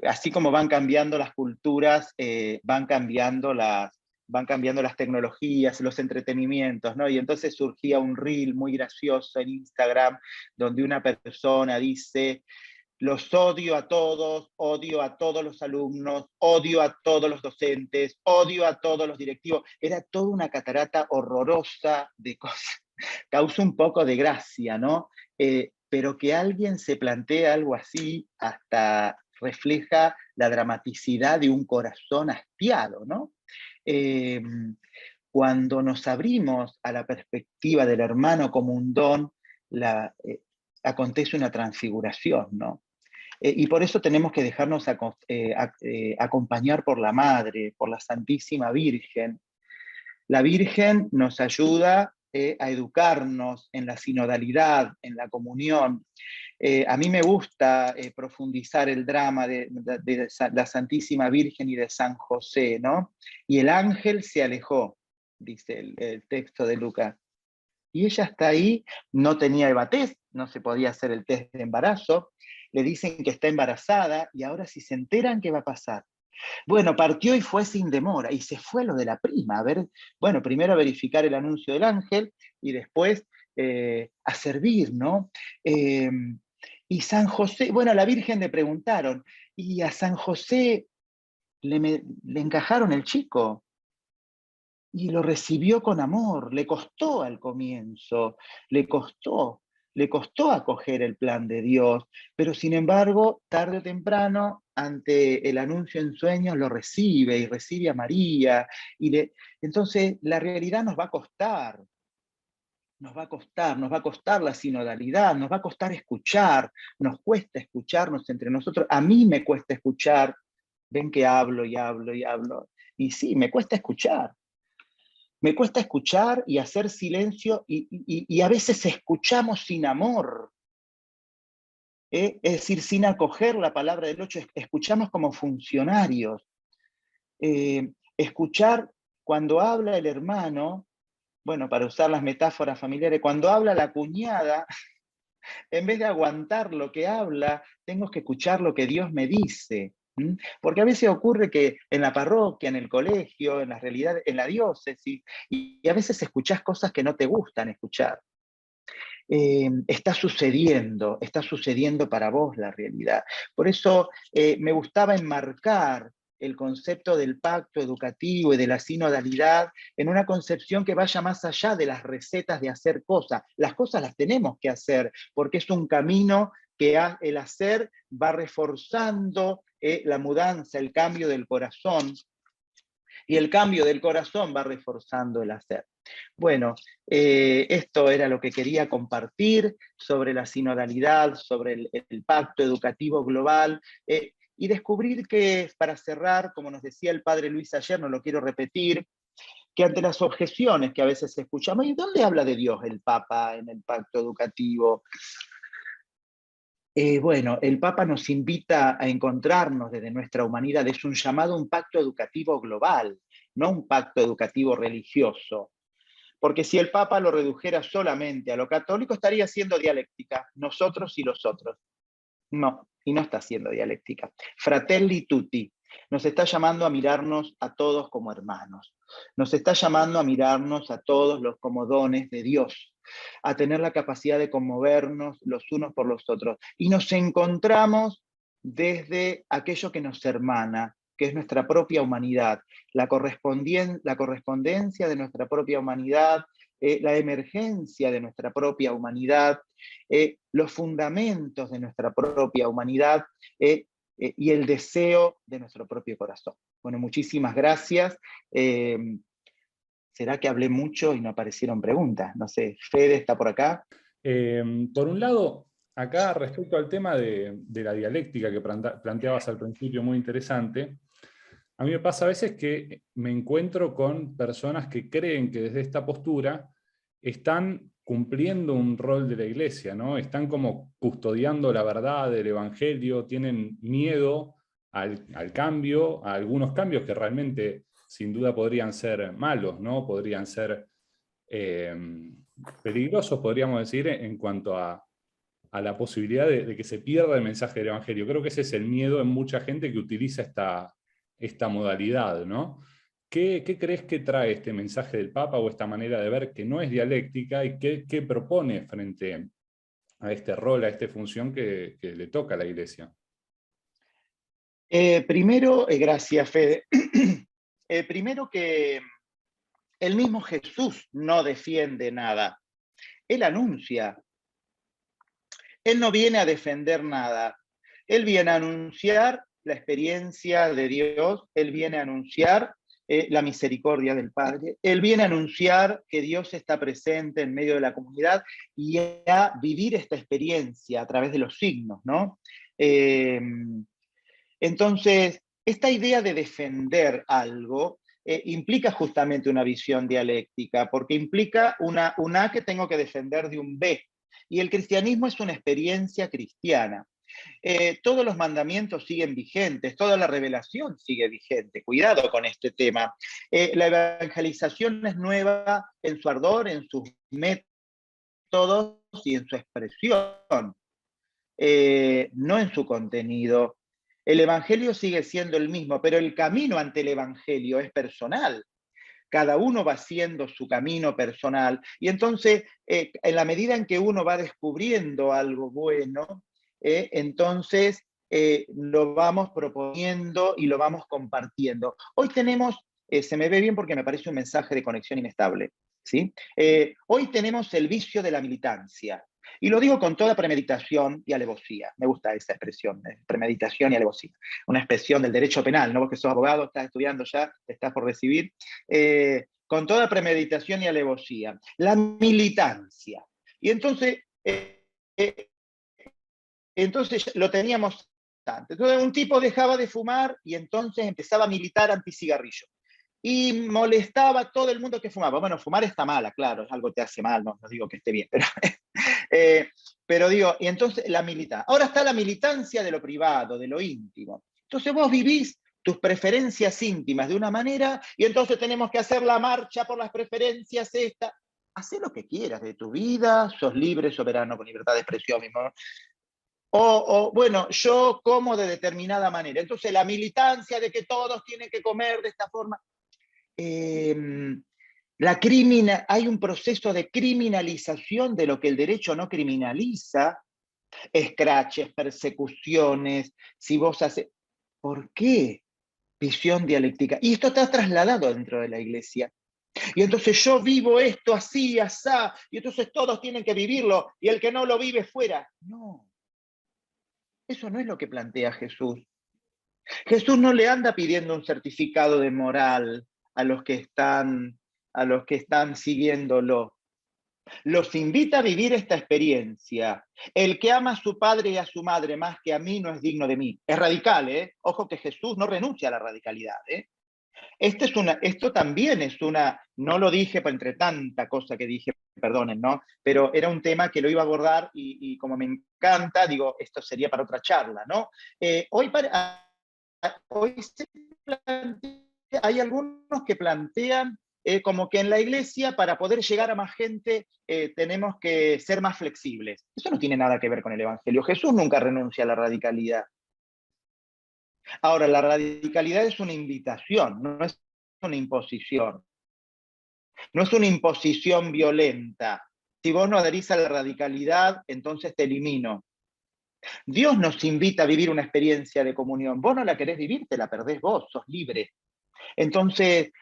Así como van cambiando las culturas, van cambiando las tecnologías, los entretenimientos, ¿no? Y entonces surgía un reel muy gracioso en Instagram, donde una persona dice: los odio a todos los alumnos, odio a todos los docentes, odio a todos los directivos. Era toda una catarata horrorosa de cosas. Causa un poco de gracia, ¿no? Pero que alguien se plantee algo así hasta refleja la dramaticidad de un corazón hastiado, ¿no? Cuando nos abrimos a la perspectiva del hermano como un don, acontece una transfiguración, ¿no? Y por eso tenemos que dejarnos acompañar por la Madre, por la Santísima Virgen. La Virgen nos ayuda a educarnos en la sinodalidad, en la comunión. A mí me gusta profundizar el drama de la Santísima Virgen y de San José, ¿no? Y el ángel se alejó, dice el texto de Lucas. Y ella está ahí, no tenía EVA-test, no se podía hacer el test de embarazo, le dicen que está embarazada, y ahora si se enteran, ¿qué va a pasar? Bueno, partió y fue sin demora, y se fue a lo de la prima, a ver, bueno, primero a verificar el anuncio del ángel, y después a servir, ¿no? Y San José, bueno, a la Virgen le preguntaron, y a San José le encajaron el chico, y lo recibió con amor, le costó al comienzo, le costó acoger el plan de Dios, pero sin embargo, tarde o temprano, ante el anuncio en sueños, lo recibe y recibe a María. Entonces, la realidad nos va a costar, nos va a costar la sinodalidad, nos va a costar escuchar, nos cuesta escucharnos entre nosotros. A mí me cuesta escuchar, ven que hablo y hablo y hablo, y sí, me cuesta escuchar. Me cuesta escuchar y hacer silencio y a veces escuchamos sin amor, es decir, sin acoger la palabra del otro, escuchamos como funcionarios. Escuchar cuando habla el hermano, bueno, para usar las metáforas familiares, cuando habla la cuñada, en vez de aguantar lo que habla, tengo que escuchar lo que Dios me dice. Porque a veces ocurre que en la parroquia, en el colegio, en la realidad, en la diócesis, y a veces escuchás cosas que no te gustan escuchar. Está sucediendo para vos la realidad. Por eso me gustaba enmarcar el concepto del pacto educativo y de la sinodalidad en una concepción que vaya más allá de las recetas de hacer cosas. Las cosas las tenemos que hacer porque es un camino que el hacer va reforzando la mudanza, el cambio del corazón, y el cambio del corazón va reforzando el hacer. Bueno, esto era lo que quería compartir sobre la sinodalidad, sobre el pacto educativo global, y descubrir que, para cerrar, como nos decía el padre Luis ayer, no lo quiero repetir, que ante las objeciones que a veces escuchamos, ¿y dónde habla de Dios el Papa en el pacto educativo? Bueno, el Papa nos invita a encontrarnos desde nuestra humanidad, es un llamado a un pacto educativo global, no un pacto educativo religioso. Porque si el Papa lo redujera solamente a lo católico, estaría haciendo dialéctica, nosotros y los otros. No, y no está haciendo dialéctica. Fratelli tutti. Nos está llamando a mirarnos a todos como hermanos. Nos está llamando a mirarnos a todos como dones de Dios, a tener la capacidad de conmovernos los unos por los otros. Y nos encontramos desde aquello que nos hermana, que es nuestra propia humanidad, la correspondencia de nuestra propia humanidad, la emergencia de nuestra propia humanidad, los fundamentos de nuestra propia humanidad y el deseo de nuestro propio corazón. Bueno, muchísimas gracias. ¿Será que hablé mucho y no aparecieron preguntas? No sé, Fede está por acá. Por un lado, acá respecto al tema de la dialéctica que planteabas al principio, muy interesante, a mí me pasa a veces que me encuentro con personas que creen que desde esta postura están cumpliendo un rol de la Iglesia, ¿no? Están como custodiando la verdad del Evangelio, tienen miedo al cambio, a algunos cambios que realmente sin duda podrían ser malos, ¿no? Podrían ser peligrosos, podríamos decir, en cuanto a la posibilidad de que se pierda el mensaje del Evangelio. Creo que ese es el miedo en mucha gente que utiliza esta modalidad, ¿no? ¿Qué crees que trae este mensaje del Papa o esta manera de ver que no es dialéctica y qué propone frente a este rol, a esta función que le toca a la Iglesia? Primero, gracias Fede. Primero que el mismo Jesús no defiende nada, Él anuncia. Él no viene a defender nada, Él viene a anunciar la experiencia de Dios, Él viene a anunciar la misericordia del Padre, Él viene a anunciar que Dios está presente en medio de la comunidad y a vivir esta experiencia a través de los signos, ¿no? Entonces, esta idea de defender algo implica justamente una visión dialéctica, porque implica un A que tengo que defender de un B. Y el cristianismo es una experiencia cristiana. Todos los mandamientos siguen vigentes, toda la revelación sigue vigente. Cuidado con este tema. La evangelización es nueva en su ardor, en sus métodos y en su expresión, no en su contenido. El evangelio sigue siendo el mismo, pero el camino ante el evangelio es personal. Cada uno va haciendo su camino personal. Y entonces, en la medida en que uno va descubriendo algo bueno, entonces lo vamos proponiendo y lo vamos compartiendo. Hoy tenemos, se me ve bien porque me parece un mensaje de conexión inestable, ¿sí? Hoy tenemos el vicio de la militancia. Y lo digo con toda premeditación y alevosía. Me gusta esa expresión, premeditación y alevosía. Una expresión del derecho penal, ¿no? Vos que sos abogado, estás estudiando ya, estás por recibir. Con toda premeditación y alevosía. La militancia. Y entonces lo teníamos antes. Entonces un tipo dejaba de fumar y entonces empezaba a militar anticigarrillo. Y molestaba a todo el mundo que fumaba. Bueno, fumar está mala, claro, es algo que te hace mal, no digo que esté bien, pero digo, y entonces la militancia. Ahora está la militancia de lo privado, de lo íntimo. Entonces vos vivís tus preferencias íntimas de una manera y entonces tenemos que hacer la marcha por las preferencias esta. Hacé lo que quieras de tu vida, sos libre, soberano, con libertad de expresión mismo. Bueno, yo como de determinada manera. Entonces la militancia de que todos tienen que comer de esta forma. Hay un proceso de criminalización de lo que el derecho no criminaliza, escraches, persecuciones, si vos haces... ¿Por qué? Visión dialéctica. Y esto está trasladado dentro de la iglesia. Y entonces yo vivo esto así, asá, y entonces todos tienen que vivirlo, y el que no lo vive fuera. No. Eso no es lo que plantea Jesús. Jesús no le anda pidiendo un certificado de moral a los que están siguiéndolo. Los invita a vivir esta experiencia. El que ama a su padre y a su madre más que a mí no es digno de mí. Es radical, ¿eh? Ojo que Jesús no renuncia a la radicalidad, ¿eh? Esto también es una, no lo dije entre tanta cosa que dije, perdonen, ¿no? Pero era un tema que lo iba a abordar y como me encanta, digo, esto sería para otra charla, ¿no? Hoy hay algunos que plantean como que en la iglesia, para poder llegar a más gente, tenemos que ser más flexibles. Eso no tiene nada que ver con el Evangelio. Jesús nunca renuncia a la radicalidad. Ahora, la radicalidad es una invitación, no es una imposición. No es una imposición violenta. Si vos no adherís a la radicalidad, entonces te elimino. Dios nos invita a vivir una experiencia de comunión. Vos no la querés vivir, te la perdés vos, sos libre. Entonces,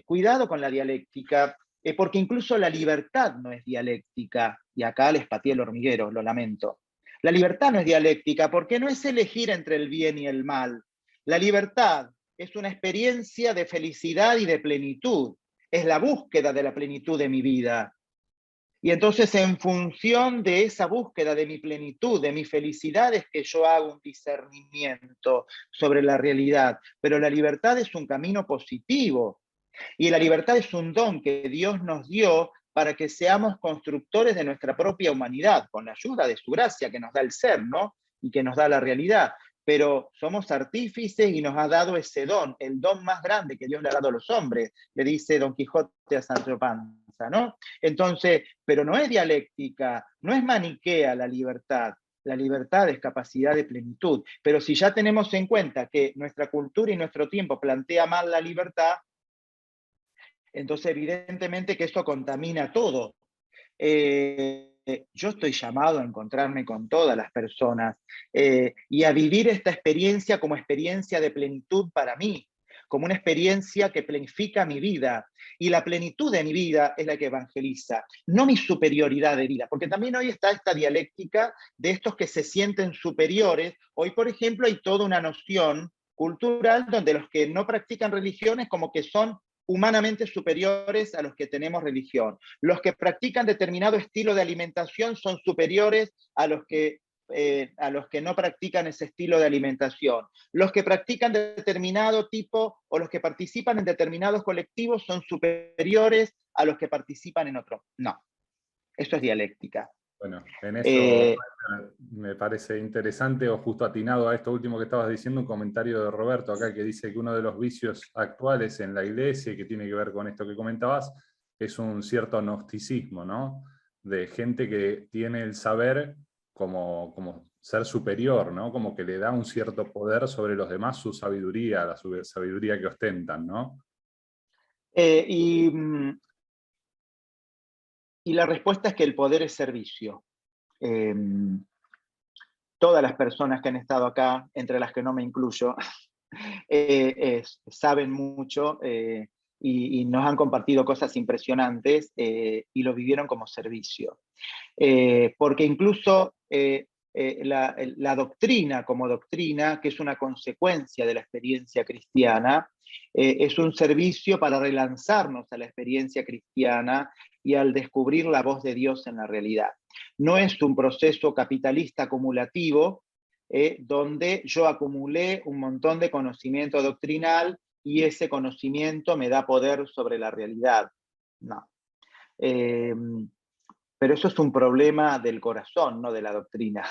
cuidado con la dialéctica, porque incluso la libertad no es dialéctica. Y acá les pateé el hormiguero, lo lamento. La libertad no es dialéctica porque no es elegir entre el bien y el mal. La libertad es una experiencia de felicidad y de plenitud. Es la búsqueda de la plenitud de mi vida. Y entonces, en función de esa búsqueda de mi plenitud, de mi felicidad, es que yo hago un discernimiento sobre la realidad. Pero la libertad es un camino positivo. Y la libertad es un don que Dios nos dio para que seamos constructores de nuestra propia humanidad, con la ayuda de su gracia que nos da el ser, ¿no? Y que nos da la realidad. Pero somos artífices y nos ha dado ese don, el don más grande que Dios le ha dado a los hombres, le dice Don Quijote a Sancho Panza, ¿no? Entonces, pero no es dialéctica, no es maniquea la libertad. La libertad es capacidad de plenitud. Pero si ya tenemos en cuenta que nuestra cultura y nuestro tiempo plantea mal la libertad, entonces evidentemente que esto contamina todo. Yo estoy llamado a encontrarme con todas las personas y a vivir esta experiencia como experiencia de plenitud para mí, como una experiencia que planifica mi vida. Y la plenitud de mi vida es la que evangeliza, no mi superioridad de vida, porque también hoy está esta dialéctica de estos que se sienten superiores. Hoy, por ejemplo, hay toda una noción cultural donde los que no practican religiones como que son humanamente superiores a los que tenemos religión. Los que practican determinado estilo de alimentación son superiores a los que no practican ese estilo de alimentación. Los que practican determinado tipo o los que participan en determinados colectivos son superiores a los que participan en otros. No, eso es dialéctica. Bueno, en eso me parece interesante o justo atinado a esto último que estabas diciendo, un comentario de Roberto acá que dice que uno de los vicios actuales en la iglesia, y que tiene que ver con esto que comentabas, es un cierto gnosticismo, ¿no? De gente que tiene el saber como ser superior, ¿no? Como que le da un cierto poder sobre los demás, su sabiduría, la sabiduría que ostentan, ¿no? Y la respuesta es que el poder es servicio. Todas las personas que han estado acá, entre las que no me incluyo, saben mucho y nos han compartido cosas impresionantes y lo vivieron como servicio. Porque incluso la doctrina como doctrina, que es una consecuencia de la experiencia cristiana, es un servicio para relanzarnos a la experiencia cristiana y al descubrir la voz de Dios en la realidad. No es un proceso capitalista acumulativo, donde yo acumulé un montón de conocimiento doctrinal y ese conocimiento me da poder sobre la realidad. No. Pero eso es un problema del corazón, no de la doctrina.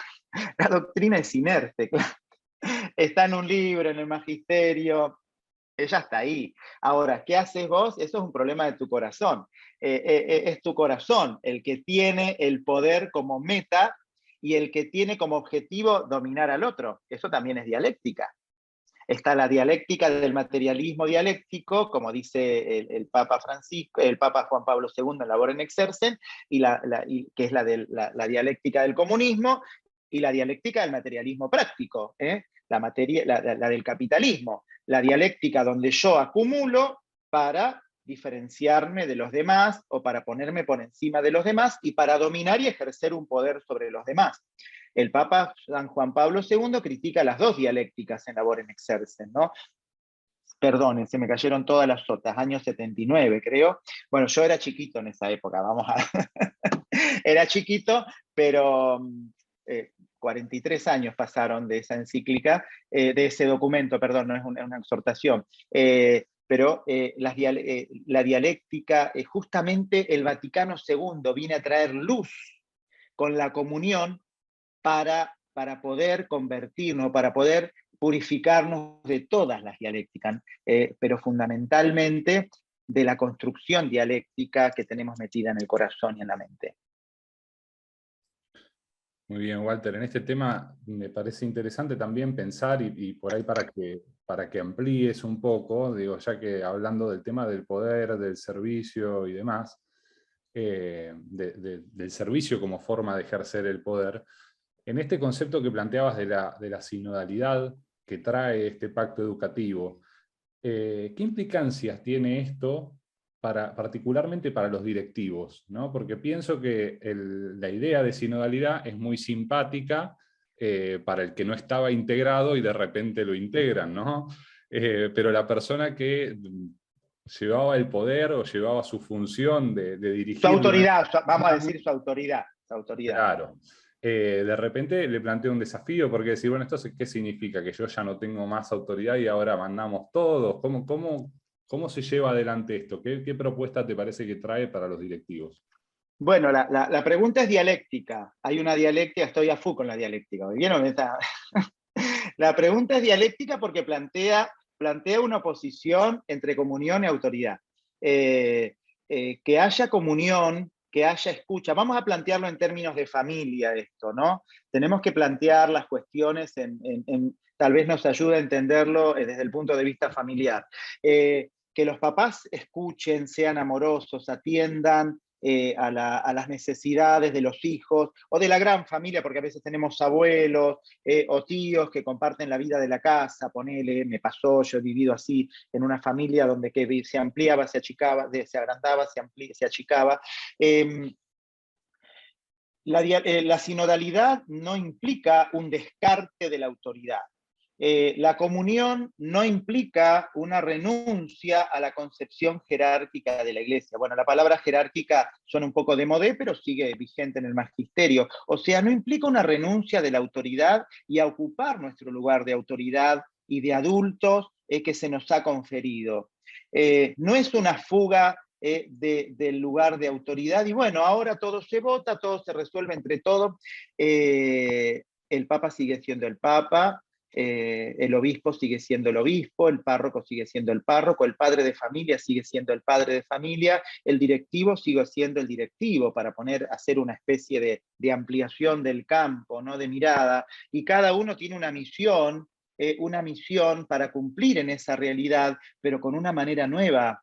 La doctrina es inerte, claro. Está en un libro, en el magisterio, ella está ahí. Ahora, ¿qué haces vos? Eso es un problema de tu corazón. Es tu corazón el que tiene el poder como meta y el que tiene como objetivo dominar al otro. Eso también es dialéctica. Está la dialéctica del materialismo dialéctico, como dice el Papa Francisco, el Papa Juan Pablo II en Labor en Exercen, que es la dialéctica del comunismo, y la dialéctica del materialismo práctico, la del capitalismo, la dialéctica donde yo acumulo para diferenciarme de los demás o para ponerme por encima de los demás y para dominar y ejercer un poder sobre los demás. El Papa San Juan Pablo II critica las dos dialécticas en Laborem Exercens, ¿no? Perdonen, se me cayeron todas las sotas, año 79 creo. Bueno, yo era chiquito en esa época, vamos a... era chiquito, pero 43 años pasaron de esa encíclica, de ese documento, perdón, no es una exhortación. Pero la dialéctica, justamente el Vaticano II viene a traer luz con la comunión para poder convertirnos, para poder purificarnos de todas las dialécticas, pero fundamentalmente de la construcción dialéctica que tenemos metida en el corazón y en la mente. Muy bien, Walter. En este tema me parece interesante también pensar, y por ahí para que amplíes un poco, digo, ya que hablando del tema del poder, del servicio y demás, del servicio como forma de ejercer el poder, en este concepto que planteabas de la sinodalidad que trae este pacto educativo, ¿qué implicancias tiene esto particularmente para los directivos, ¿no? Porque pienso que la idea de sinodalidad es muy simpática para el que no estaba integrado y de repente lo integran, ¿no? Pero la persona que llevaba el poder o llevaba su función de dirigir... Su autoridad, vamos a decir su autoridad. Claro. De repente le planteo un desafío, porque decir, bueno, ¿esto qué significa? ¿Que yo ya no tengo más autoridad y ahora mandamos todos? ¿Cómo se lleva adelante esto? ¿Qué propuesta te parece que trae para los directivos? Bueno, la pregunta es dialéctica. Hay una dialéctica, estoy a full con la dialéctica. ¿Vieron? La pregunta es dialéctica porque plantea una oposición entre comunión y autoridad. Que haya comunión, que haya escucha. Vamos a plantearlo en términos de familia esto, ¿no? Tenemos que plantear las cuestiones tal vez nos ayude a entenderlo desde el punto de vista familiar. Que los papás escuchen, sean amorosos, atiendan a las necesidades de los hijos o de la gran familia, porque a veces tenemos abuelos o tíos que comparten la vida de la casa. Ponele, me pasó, yo he vivido así en una familia donde se ampliaba, se achicaba, se agrandaba, se achicaba. La sinodalidad no implica un descarte de la autoridad. La comunión no implica una renuncia a la concepción jerárquica de la Iglesia. Bueno, la palabra jerárquica suena un poco de modé, pero sigue vigente en el magisterio. O sea, no implica una renuncia de la autoridad y a ocupar nuestro lugar de autoridad y de adultos que se nos ha conferido. No es una fuga del lugar de autoridad, y bueno, ahora todo se vota, todo se resuelve entre todos. El Papa sigue siendo el Papa, el obispo sigue siendo el obispo, el párroco sigue siendo el párroco, el padre de familia sigue siendo el padre de familia, el directivo sigue siendo el directivo, para hacer una especie de ampliación del campo, ¿no? De mirada, y cada uno tiene una misión para cumplir en esa realidad, pero con una manera nueva.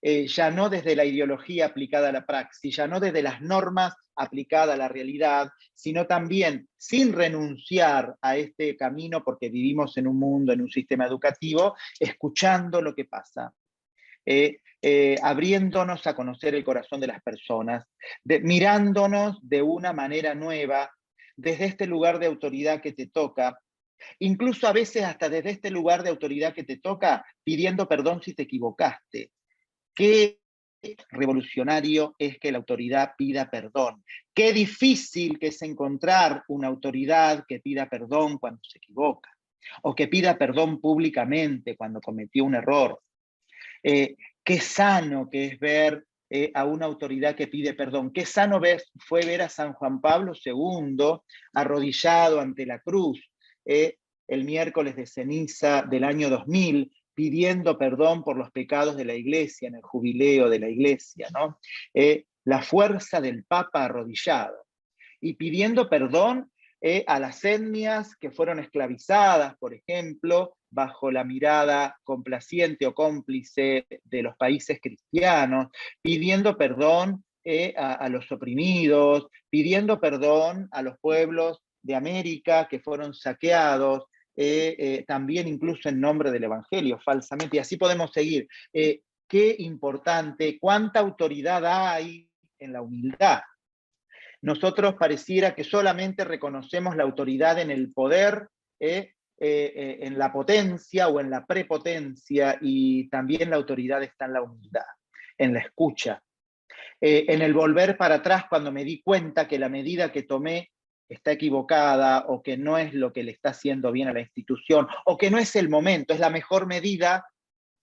Ya no desde la ideología aplicada a la praxis, ya no desde las normas aplicadas a la realidad, sino también sin renunciar a este camino, porque vivimos en un mundo, en un sistema educativo, escuchando lo que pasa. Abriéndonos a conocer el corazón de las personas, mirándonos de una manera nueva, desde este lugar de autoridad que te toca, incluso a veces hasta desde este lugar de autoridad que te toca, pidiendo perdón si te equivocaste. Qué revolucionario es que la autoridad pida perdón. Qué difícil que es encontrar una autoridad que pida perdón cuando se equivoca, o que pida perdón públicamente cuando cometió un error. Qué sano que es ver a una autoridad que pide perdón. Qué sano fue ver a San Juan Pablo II arrodillado ante la cruz el miércoles de ceniza del año 2000, pidiendo perdón por los pecados de la Iglesia, en el jubileo de la Iglesia, ¿no? La fuerza del Papa arrodillado y pidiendo perdón a las etnias que fueron esclavizadas, por ejemplo, bajo la mirada complaciente o cómplice de los países cristianos, pidiendo perdón a los oprimidos, pidiendo perdón a los pueblos de América que fueron saqueados, también incluso en nombre del Evangelio, falsamente, y así podemos seguir. Qué importante, cuánta autoridad hay en la humildad. Nosotros pareciera que solamente reconocemos la autoridad en el poder, en la potencia o en la prepotencia, y también la autoridad está en la humildad, en la escucha, en el volver para atrás cuando me di cuenta que la medida que tomé está equivocada, o que no es lo que le está haciendo bien a la institución, o que no es el momento, es la mejor medida,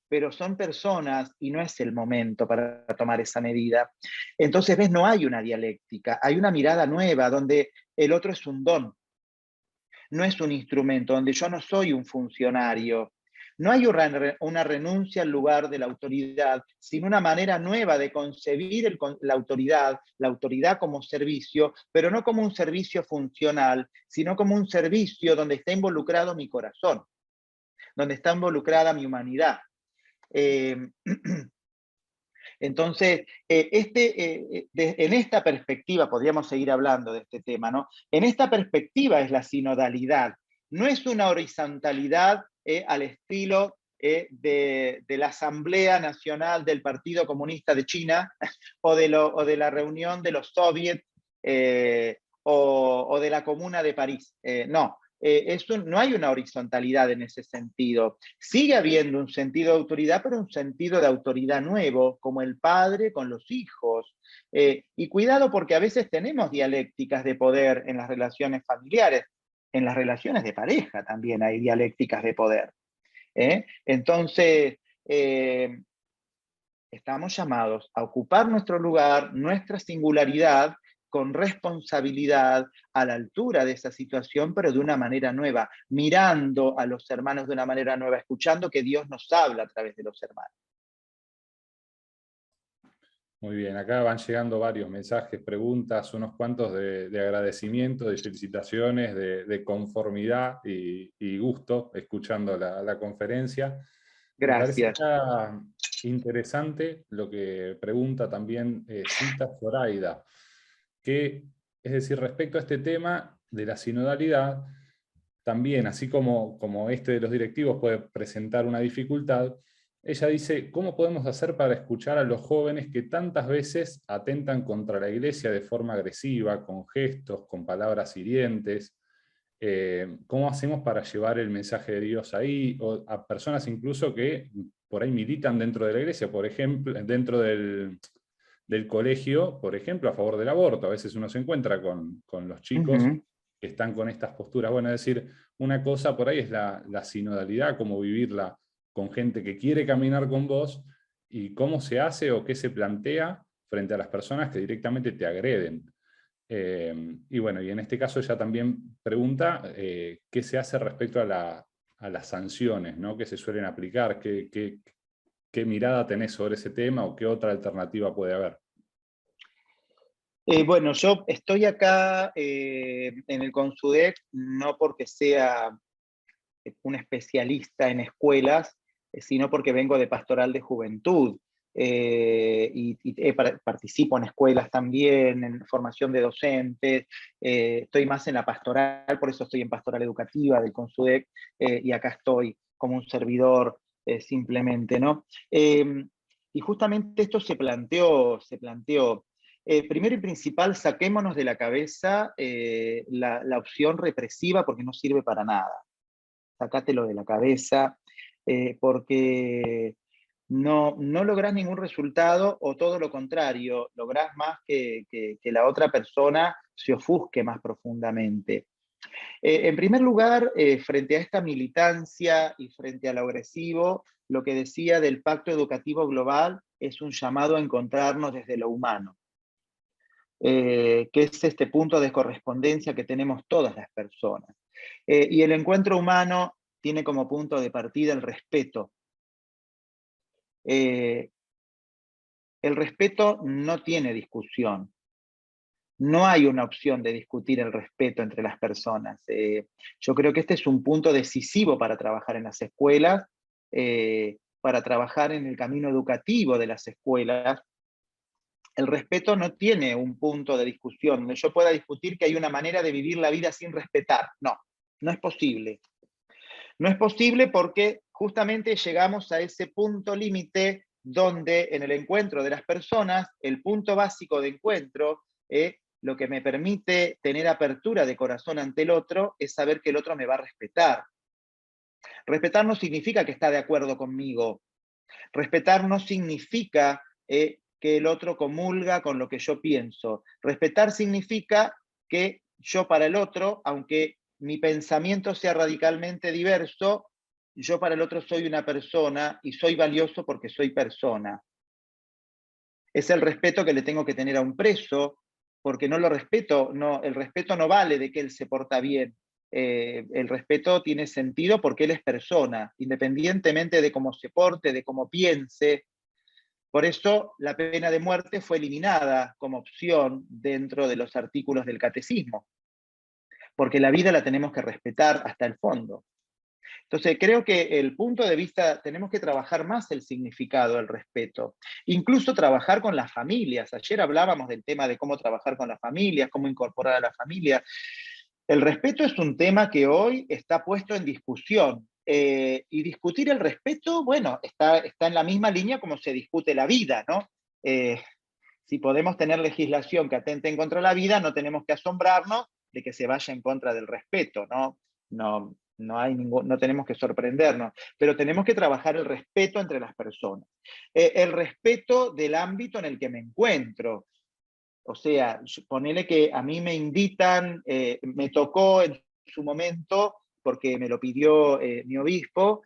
pero son personas y no es el momento para tomar esa medida. Entonces, ves, no hay una dialéctica, hay una mirada nueva donde el otro es un don, no es un instrumento, donde yo no soy un funcionario. No hay una renuncia al lugar de la autoridad, sino una manera nueva de concebir la autoridad como servicio, pero no como un servicio funcional, sino como un servicio donde está involucrado mi corazón, donde está involucrada mi humanidad. Entonces, en esta perspectiva, podríamos seguir hablando de este tema, ¿no? En esta perspectiva es la sinodalidad, no es una horizontalidad al estilo de la Asamblea Nacional del Partido Comunista de China o de la reunión de los soviets o de la Comuna de París. No, no hay una horizontalidad en ese sentido. Sigue habiendo un sentido de autoridad, pero un sentido de autoridad nuevo, como el padre con los hijos. Y cuidado, porque a veces tenemos dialécticas de poder en las relaciones familiares, en las relaciones de pareja también hay dialécticas de poder. Entonces, estamos llamados a ocupar nuestro lugar, nuestra singularidad, con responsabilidad, a la altura de esa situación, pero de una manera nueva, mirando a los hermanos de una manera nueva, escuchando que Dios nos habla a través de los hermanos. Muy bien, acá van llegando varios mensajes, preguntas, unos cuantos de agradecimiento, de felicitaciones, de conformidad y gusto escuchando la conferencia. Me parece Gracias. acá interesante lo que pregunta también Cita Zoraida, que, es decir, respecto a este tema de la sinodalidad, también, así como este de los directivos puede presentar una dificultad, ella dice, ¿cómo podemos hacer para escuchar a los jóvenes que tantas veces atentan contra la Iglesia de forma agresiva, con gestos, con palabras hirientes? ¿Cómo hacemos para llevar el mensaje de Dios ahí? O a personas incluso que por ahí militan dentro de la Iglesia, por ejemplo, dentro del colegio, por ejemplo, a favor del aborto. A veces uno se encuentra con los chicos que están con estas posturas. Bueno, es decir, una cosa por ahí es la sinodalidad, cómo vivirla con gente que quiere caminar con vos, y cómo se hace o qué se plantea frente a las personas que directamente te agreden. Y bueno, y en este caso ella también pregunta qué se hace respecto a las sanciones, ¿no?, que se suelen aplicar, qué mirada tenés sobre ese tema o qué otra alternativa puede haber. Bueno, yo estoy acá en el CONSUDEC no porque sea un especialista en escuelas, sino porque vengo de pastoral de juventud. Participo en escuelas también, en formación de docentes, estoy más en la pastoral, por eso estoy en pastoral educativa del CONSUDEC, y acá estoy como un servidor simplemente, ¿no? Y justamente esto se planteó. Primero y principal, saquémonos de la cabeza la opción represiva, porque no sirve para nada. Sacátelo de la cabeza, porque no lográs ningún resultado, o todo lo contrario, lográs más que la otra persona se ofusque más profundamente. En primer lugar, frente a esta militancia y frente a lo agresivo, lo que decía del Pacto Educativo Global es un llamado a encontrarnos desde lo humano, que es este punto de correspondencia que tenemos todas las personas. Y el encuentro humano tiene como punto de partida el respeto. El respeto no tiene discusión. No hay una opción de discutir el respeto entre las personas. Yo creo que este es un punto decisivo para trabajar en las escuelas, para trabajar en el camino educativo de las escuelas. El respeto no tiene un punto de discusión, donde yo pueda discutir que hay una manera de vivir la vida sin respetar. No, no es posible. No es posible porque justamente llegamos a ese punto límite donde en el encuentro de las personas, el punto básico de encuentro lo que me permite tener apertura de corazón ante el otro es saber que el otro me va a respetar. Respetar no significa que está de acuerdo conmigo. Respetar no significa que el otro comulga con lo que yo pienso. Respetar significa que yo para el otro, aunque mi pensamiento sea radicalmente diverso, yo para el otro soy una persona y soy valioso porque soy persona. Es el respeto que le tengo que tener a un preso, porque no lo respeto, no, el respeto no vale de que él se porta bien. El respeto tiene sentido porque él es persona, independientemente de cómo se porte, de cómo piense. Por eso la pena de muerte fue eliminada como opción dentro de los artículos del catecismo, porque la vida la tenemos que respetar hasta el fondo. Entonces, creo que el punto de vista, tenemos que trabajar más el significado del respeto, incluso trabajar con las familias. Ayer hablábamos del tema de cómo trabajar con las familias, cómo incorporar a la familia. El respeto es un tema que hoy está puesto en discusión. Y discutir el respeto, bueno, está en la misma línea como se discute la vida, ¿no? Si podemos tener legislación que atente en contra de la vida, no tenemos que asombrarnos de que se vaya en contra del respeto, ¿no? No tenemos que sorprendernos, pero tenemos que trabajar el respeto entre las personas. El respeto del ámbito en el que me encuentro. O sea, ponele que a mí me invitan, me tocó en su momento, porque me lo pidió mi obispo,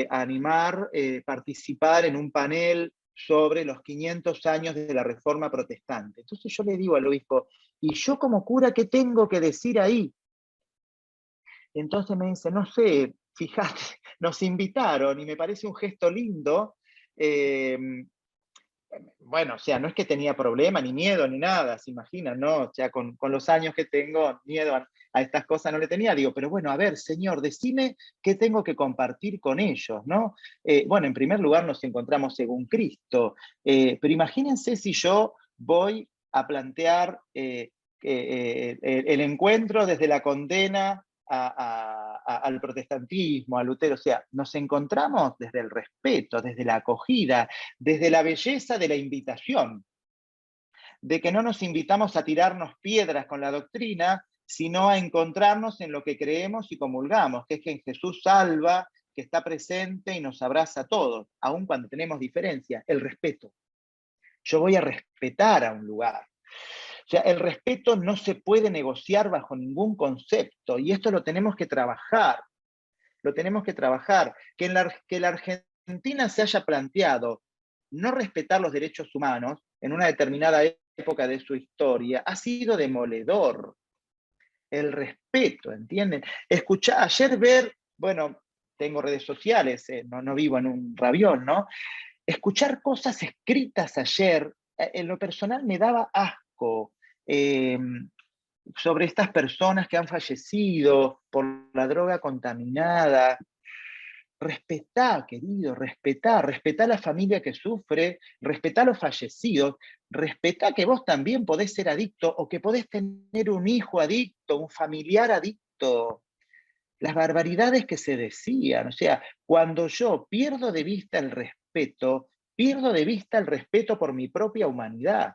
animar, participar en un panel sobre los 500 años de la Reforma Protestante. Entonces yo le digo al obispo, ¿y yo como cura qué tengo que decir ahí? Entonces me dice, no sé, fíjate, nos invitaron y me parece un gesto lindo. Bueno, o sea, no es que tenía problema, ni miedo, ni nada, se imaginan, ¿no? O sea, con los años que tengo, miedo a estas cosas no le tenía. Digo, pero bueno, a ver, Señor, decime qué tengo que compartir con ellos, ¿no? Bueno, en primer lugar nos encontramos según Cristo, pero imagínense si yo voy a plantear el encuentro desde la condena al protestantismo, a Lutero. O sea, nos encontramos desde el respeto, desde la acogida, desde la belleza de la invitación, de que no nos invitamos a tirarnos piedras con la doctrina, sino a encontrarnos en lo que creemos y comulgamos, que es que en Jesús salva, que está presente y nos abraza a todos, aun cuando tenemos diferencias, el respeto. Yo voy a respetar a un lugar. O sea, el respeto no se puede negociar bajo ningún concepto, y esto lo tenemos que trabajar. Lo tenemos que trabajar. Que la Argentina se haya planteado no respetar los derechos humanos en una determinada época de su historia ha sido demoledor. El respeto, ¿entienden? Ayer bueno, tengo redes sociales, no vivo en un rabión, ¿no? Escuchar cosas escritas ayer, en lo personal me daba asco. Sobre estas personas que han fallecido por la droga contaminada. Respetá, querido, respetá a la familia que sufre, respetá a los fallecidos, respetá que vos también podés ser adicto o que podés tener un hijo adicto, un familiar adicto. Las barbaridades que se decían, o sea, cuando yo pierdo de vista el respeto, pierdo de vista el respeto por mi propia humanidad.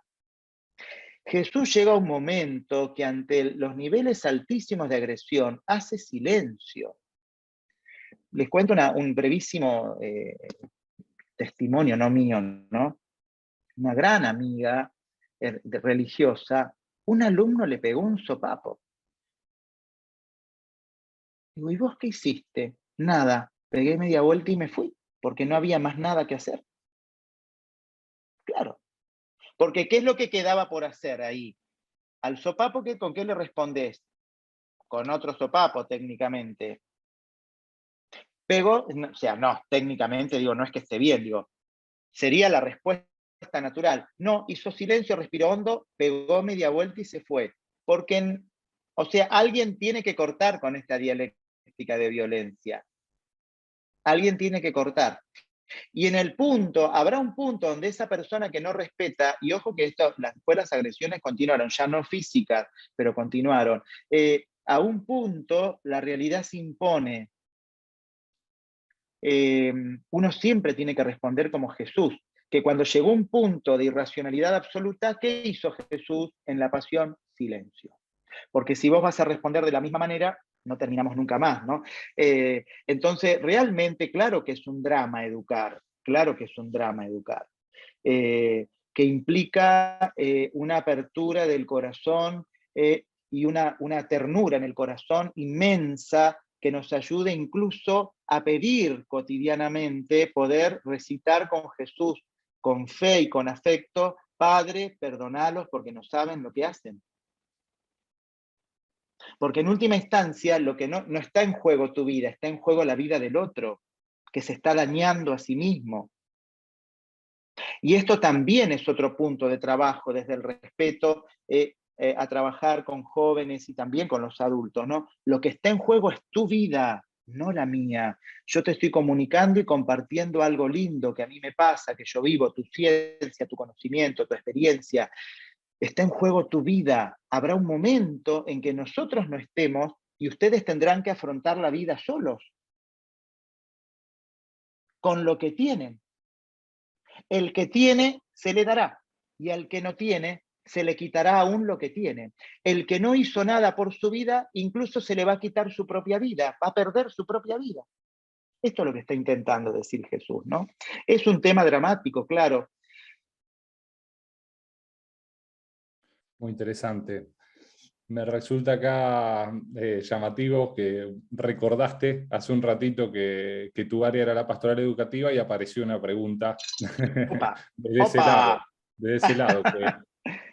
Jesús llega a un momento que ante los niveles altísimos de agresión hace silencio. Les cuento un brevísimo testimonio, no mío, ¿no? Una gran amiga religiosa, un alumno le pegó un sopapo. Digo, ¿y vos qué hiciste? Nada, pegué media vuelta y me fui, porque no había más nada que hacer. Claro, porque ¿qué es lo que quedaba por hacer ahí? Al sopapo, ¿con qué le respondés? Con otro sopapo, técnicamente. Pegó, o sea, no, técnicamente, digo, no es que esté bien, digo, sería la respuesta natural. No, hizo silencio, respiró hondo, pegó media vuelta y se fue. Porque, o sea, alguien tiene que cortar con esta dialéctica de violencia. Alguien tiene que cortar. Y habrá un punto donde esa persona que no respeta, y ojo que después las agresiones continuaron, ya no físicas, pero continuaron, a un punto la realidad se impone. Uno siempre tiene que responder como Jesús, que cuando llegó un punto de irracionalidad absoluta, ¿qué hizo Jesús en la pasión? silencio. Porque si vos vas a responder de la misma manera, no terminamos nunca más, ¿no? Entonces, realmente, claro que es un drama educar, claro que es un drama educar, que implica una apertura del corazón y una ternura en el corazón inmensa que nos ayude incluso a pedir cotidianamente poder recitar con Jesús, con fe y con afecto: Padre, perdonalos porque no saben lo que hacen. Porque en última instancia, lo que no está en juego tu vida, está en juego la vida del otro, que se está dañando a sí mismo. Y esto también es otro punto de trabajo desde el respeto a trabajar con jóvenes y también con los adultos, ¿no? Lo que está en juego es tu vida, no la mía. Yo te estoy comunicando y compartiendo algo lindo que a mí me pasa, que yo vivo, tu ciencia, tu conocimiento, tu experiencia. Está en juego tu vida. Habrá un momento en que nosotros no estemos y ustedes tendrán que afrontar la vida solos, con lo que tienen. El que tiene, se le dará, y al que no tiene, se le quitará aún lo que tiene. El que no hizo nada por su vida, incluso se le va a quitar su propia vida, va a perder su propia vida. Esto es lo que está intentando decir Jesús, ¿no? Es un tema dramático, claro. Muy interesante. Me resulta acá llamativo que recordaste hace un ratito que tu área era la pastoral educativa y apareció una pregunta Opa, desde ese opa. lado. Desde ese lado.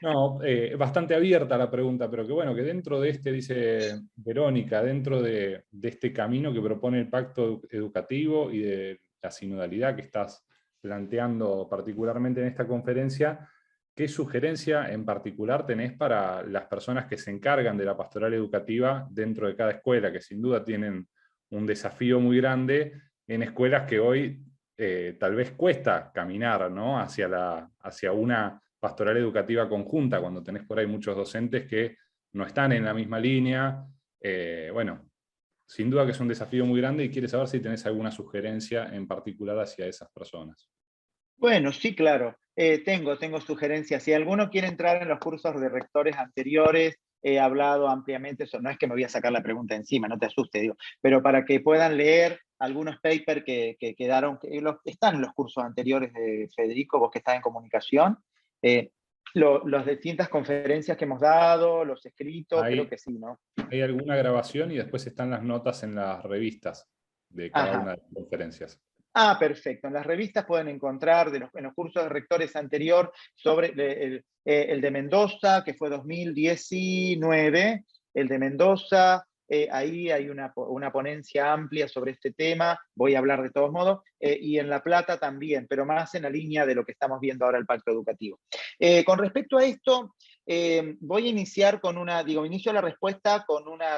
No, bastante abierta la pregunta, pero que bueno, que dentro de este, dice Verónica, dentro de este camino que propone el pacto educativo y de la sinodalidad que estás planteando particularmente en esta conferencia, ¿qué sugerencia en particular tenés para las personas que se encargan de la pastoral educativa dentro de cada escuela, que sin duda tienen un desafío muy grande en escuelas que hoy tal vez cuesta caminar, ¿no? hacia una pastoral educativa conjunta, cuando tenés por ahí muchos docentes que no están en la misma línea? Bueno, sin duda que es un desafío muy grande y quiere saber si tenés alguna sugerencia en particular hacia esas personas. Bueno, sí, claro. Tengo sugerencias. Si alguno quiere entrar en los cursos de rectores anteriores, he hablado ampliamente, eso no es que me voy a sacar la pregunta encima, no te asustes, digo, pero para que puedan leer algunos papers que quedaron, están en los cursos anteriores de Federico, vos que estás en comunicación, las distintas conferencias que hemos dado, los escritos, creo Hay, que sí, ¿no? hay alguna grabación y después están las notas en las revistas de cada una Ajá. de las conferencias. Ah, perfecto. En las revistas pueden encontrar en los cursos de rectores anterior sobre el de Mendoza, que fue 2019, el de Mendoza, ahí hay una ponencia amplia sobre este tema, voy a hablar de todos modos, y en La Plata también, pero más en la línea de lo que estamos viendo ahora el pacto educativo. Con respecto a esto, voy a iniciar inicio la respuesta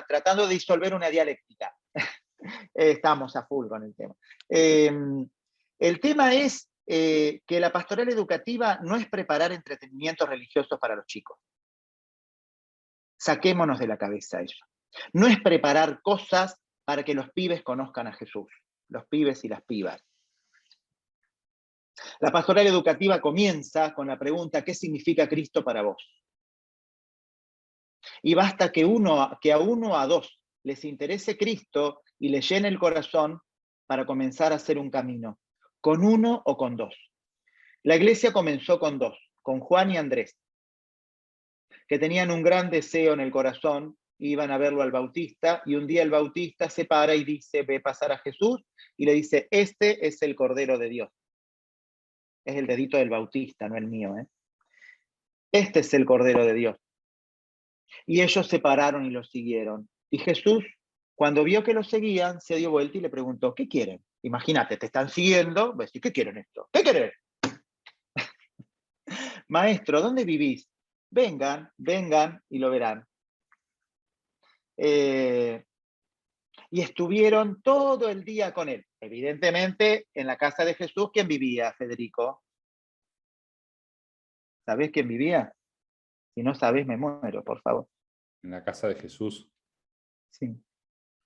tratando de disolver una dialéctica. Estamos a full con el tema. El tema es que la pastoral educativa no es preparar entretenimientos religiosos para los chicos. Saquémonos de la cabeza eso. No es preparar cosas para que los pibes conozcan a Jesús, los pibes y las pibas. La pastoral educativa comienza con la pregunta: ¿qué significa Cristo para vos? Y basta que a uno o a dos les interese Cristo y les llene el corazón para comenzar a hacer un camino, con uno o con dos. La iglesia comenzó con dos, con Juan y Andrés, que tenían un gran deseo en el corazón, iban a verlo al Bautista, y un día el Bautista se para y dice, ve pasar a Jesús, y le dice, este es el Cordero de Dios. Es el dedito del Bautista, no el mío, ¿eh? Este es el Cordero de Dios. Y ellos se pararon y lo siguieron. Y Jesús, cuando vio que lo seguían, se dio vuelta y le preguntó, ¿qué quieren? Imagínate, te están siguiendo, ves, ¿qué quieren esto? ¿Qué quieren? Maestro, ¿dónde vivís? Vengan, vengan y lo verán. Y estuvieron todo el día con él. Evidentemente, en la casa de Jesús, ¿quién vivía, Federico? ¿Sabés quién vivía? Si no sabés, me muero, por favor. En la casa de Jesús. Sí.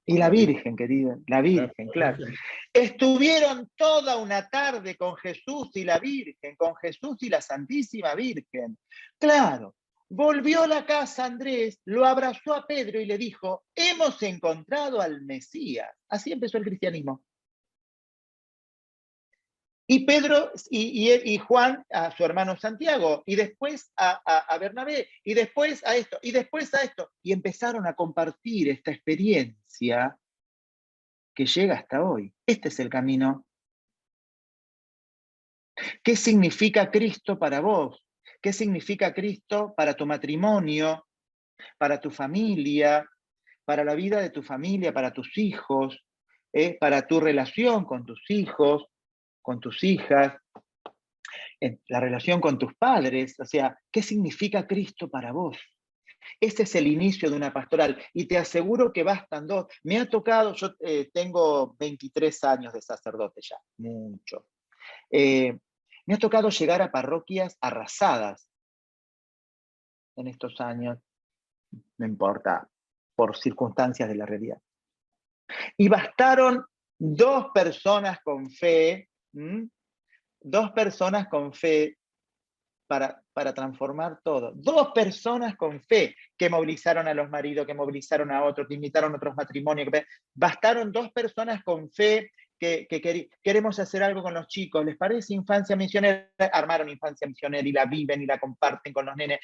Y la La Virgen. Virgen, querida, la Virgen, claro. Estuvieron toda una tarde con Jesús y la Virgen, con Jesús y la Santísima Virgen. Claro, Volvió a la casa Andrés, lo abrazó a Pedro y le dijo, hemos encontrado al Mesías. Así empezó el cristianismo. Y Pedro y Juan a su hermano Santiago, y después a Bernabé, y después a esto, y después a esto. Y empezaron a compartir esta experiencia que llega hasta hoy. Este es el camino. ¿Qué significa Cristo para vos? ¿Qué significa Cristo para tu matrimonio, para tu familia, para la vida de tu familia, para tus hijos, para tu relación con tus hijos, con tus hijas, en la relación con tus padres? O sea, ¿qué significa Cristo para vos? Ese es el inicio de una pastoral y te aseguro que bastan dos. Me ha tocado, yo tengo 23 años de sacerdote ya, mucho. Eh, Me ha tocado llegar a parroquias arrasadas en estos años, no importa, por circunstancias de la realidad. Y bastaron dos personas con fe, dos personas con fe para transformar todo. Dos personas con fe que movilizaron a los maridos, que movilizaron a otros, que invitaron a otros matrimonios. Bastaron dos personas con fe que queremos hacer algo con los chicos. ¿Les parece infancia misionera? Armaron infancia misionera y la viven y la comparten con los nenes.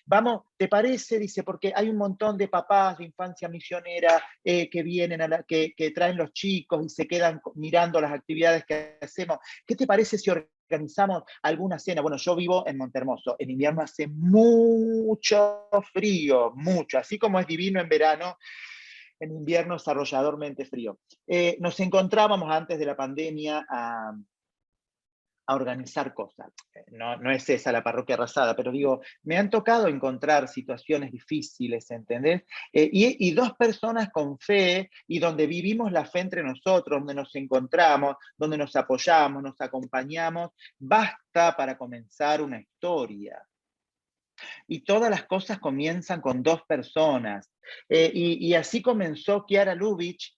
Vamos, ¿te parece? Dice, porque hay un montón de papás de infancia misionera que vienen, que traen los chicos y se quedan mirando las actividades que hacemos. ¿Qué te parece si organizamos alguna cena? Bueno, yo vivo en Montehermoso, en invierno hace mucho frío, mucho, así como es divino en verano, en invierno es arrolladormente frío. Nos encontrábamos antes de la pandemia a organizar cosas. No es esa la parroquia arrasada, pero digo, me han tocado encontrar situaciones difíciles, ¿entendés? Y dos personas con fe y donde vivimos la fe entre nosotros, donde nos encontramos, donde nos apoyamos, nos acompañamos, basta para comenzar una historia. Y todas las cosas comienzan con dos personas. Y así comenzó Chiara Lubich,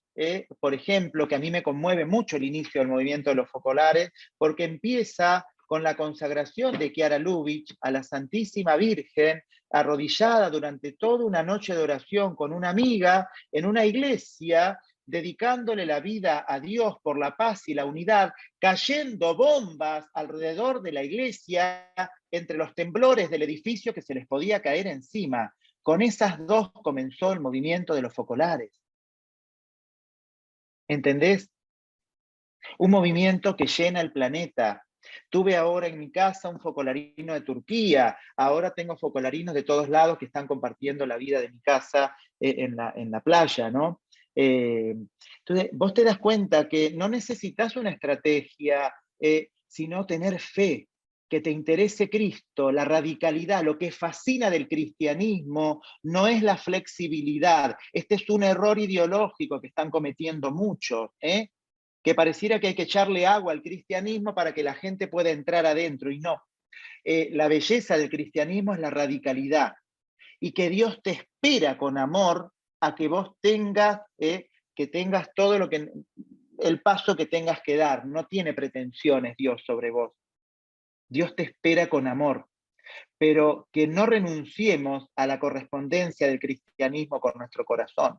por ejemplo, que a mí me conmueve mucho el inicio del movimiento de los focolares, porque empieza con la consagración de Chiara Lubich a la Santísima Virgen, arrodillada durante toda una noche de oración con una amiga en una iglesia, dedicándole la vida a Dios por la paz y la unidad, cayendo bombas alrededor de la iglesia, entre los temblores del edificio que se les podía caer encima. Con esas dos comenzó el movimiento de los focolares. ¿Entendés? Un movimiento que llena el planeta. Tuve ahora en mi casa un focolarino de Turquía, ahora tengo focolarinos de todos lados que están compartiendo la vida de mi casa en la playa, ¿no? Entonces, vos te das cuenta que no necesitas una estrategia, sino tener fe, que te interese Cristo, la radicalidad. Lo que fascina del cristianismo no es la flexibilidad. Este es un error ideológico que están cometiendo muchos, que pareciera que hay que echarle agua al cristianismo para que la gente pueda entrar adentro, y no. La belleza del cristianismo es la radicalidad, y que Dios te espera con amor a que vos tengas, que tengas todo lo que, el paso que tengas que dar. No tiene pretensiones Dios sobre vos. Dios te espera con amor, pero que no renunciemos a la correspondencia del cristianismo con nuestro corazón.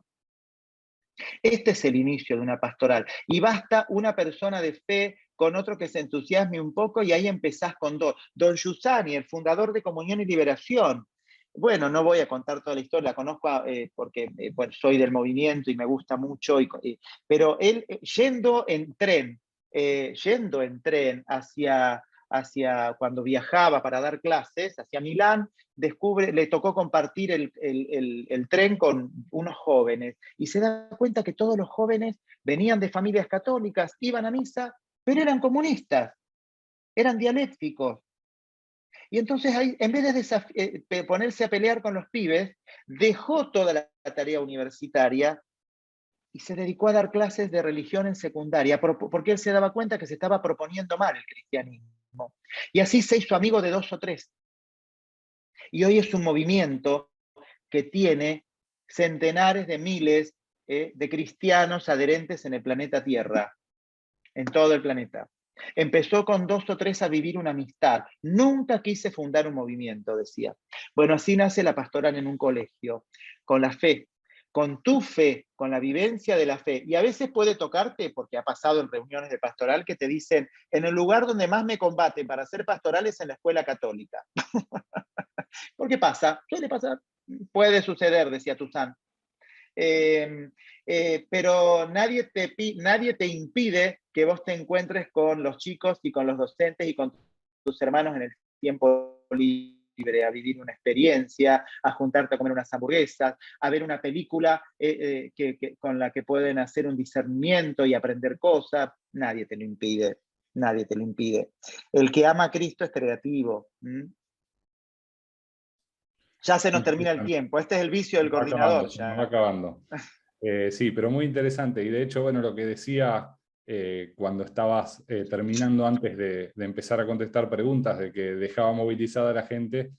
Este es el inicio de una pastoral. Y basta una persona de fe con otro que se entusiasme un poco y ahí empezás con dos. Don Giussani, el fundador de Comunión y Liberación. Bueno, no voy a contar toda la historia, la conozco porque bueno, soy del movimiento y me gusta mucho, pero él yendo en tren hacia cuando viajaba para dar clases, hacia Milán, le tocó compartir el tren con unos jóvenes y se da cuenta que todos los jóvenes venían de familias católicas, iban a misa, pero eran comunistas, eran dialécticos. Y entonces ahí, en vez de ponerse a pelear con los pibes, dejó toda la tarea universitaria y se dedicó a dar clases de religión en secundaria, porque él se daba cuenta que se estaba proponiendo mal el cristianismo. Y así se hizo amigo de dos o tres. Y hoy es un movimiento que tiene centenares de miles de cristianos adherentes en el planeta Tierra, en todo el planeta. Empezó con 2 o 3 a vivir una amistad. Nunca quise fundar un movimiento, decía. Bueno, así nace la pastoral en un colegio, con la fe, con tu fe, con la vivencia de la fe. Y a veces puede tocarte, porque ha pasado en reuniones de pastoral, que te dicen, en el lugar donde más me combaten para ser pastoral es en la escuela católica. ¿Por qué pasa? Suele pasar. Puede suceder, decía Toussaint. Eh, pero nadie te impide que vos te encuentres con los chicos y con los docentes y con tus hermanos en el tiempo libre, a vivir una experiencia, a juntarte a comer unas hamburguesas, a ver una película con la que pueden hacer un discernimiento y aprender cosas. Nadie te lo impide, nadie te lo impide. El que ama a Cristo es creativo. Ya se nos termina el tiempo. Este es el vicio del coordinador. Se nos va Ya. acabando. Sí, pero muy interesante. Y de hecho, bueno, lo que decía cuando estabas terminando antes de empezar a contestar preguntas, de que dejaba movilizada a la gente,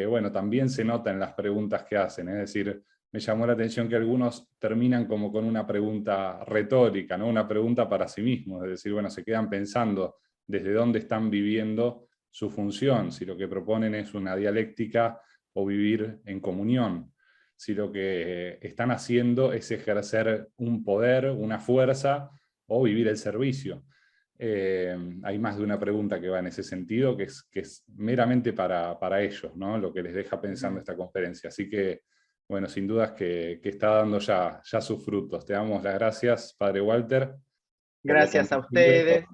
bueno, también se nota en las preguntas que hacen. Es decir, me llamó la atención que algunos terminan como con una pregunta retórica, ¿no? Una pregunta para sí mismos. Es decir, bueno, se quedan pensando desde dónde están viviendo su función, si lo que proponen es una dialéctica o vivir en comunión, si lo que están haciendo es ejercer un poder, una fuerza, o vivir el servicio. Hay más de una pregunta que va en ese sentido, que es meramente para ellos, ¿no? Lo que les deja pensando esta conferencia. Así que, bueno, sin dudas que está dando ya sus frutos. Te damos las gracias, Padre Walter, por lo Gracias a compartido, ustedes.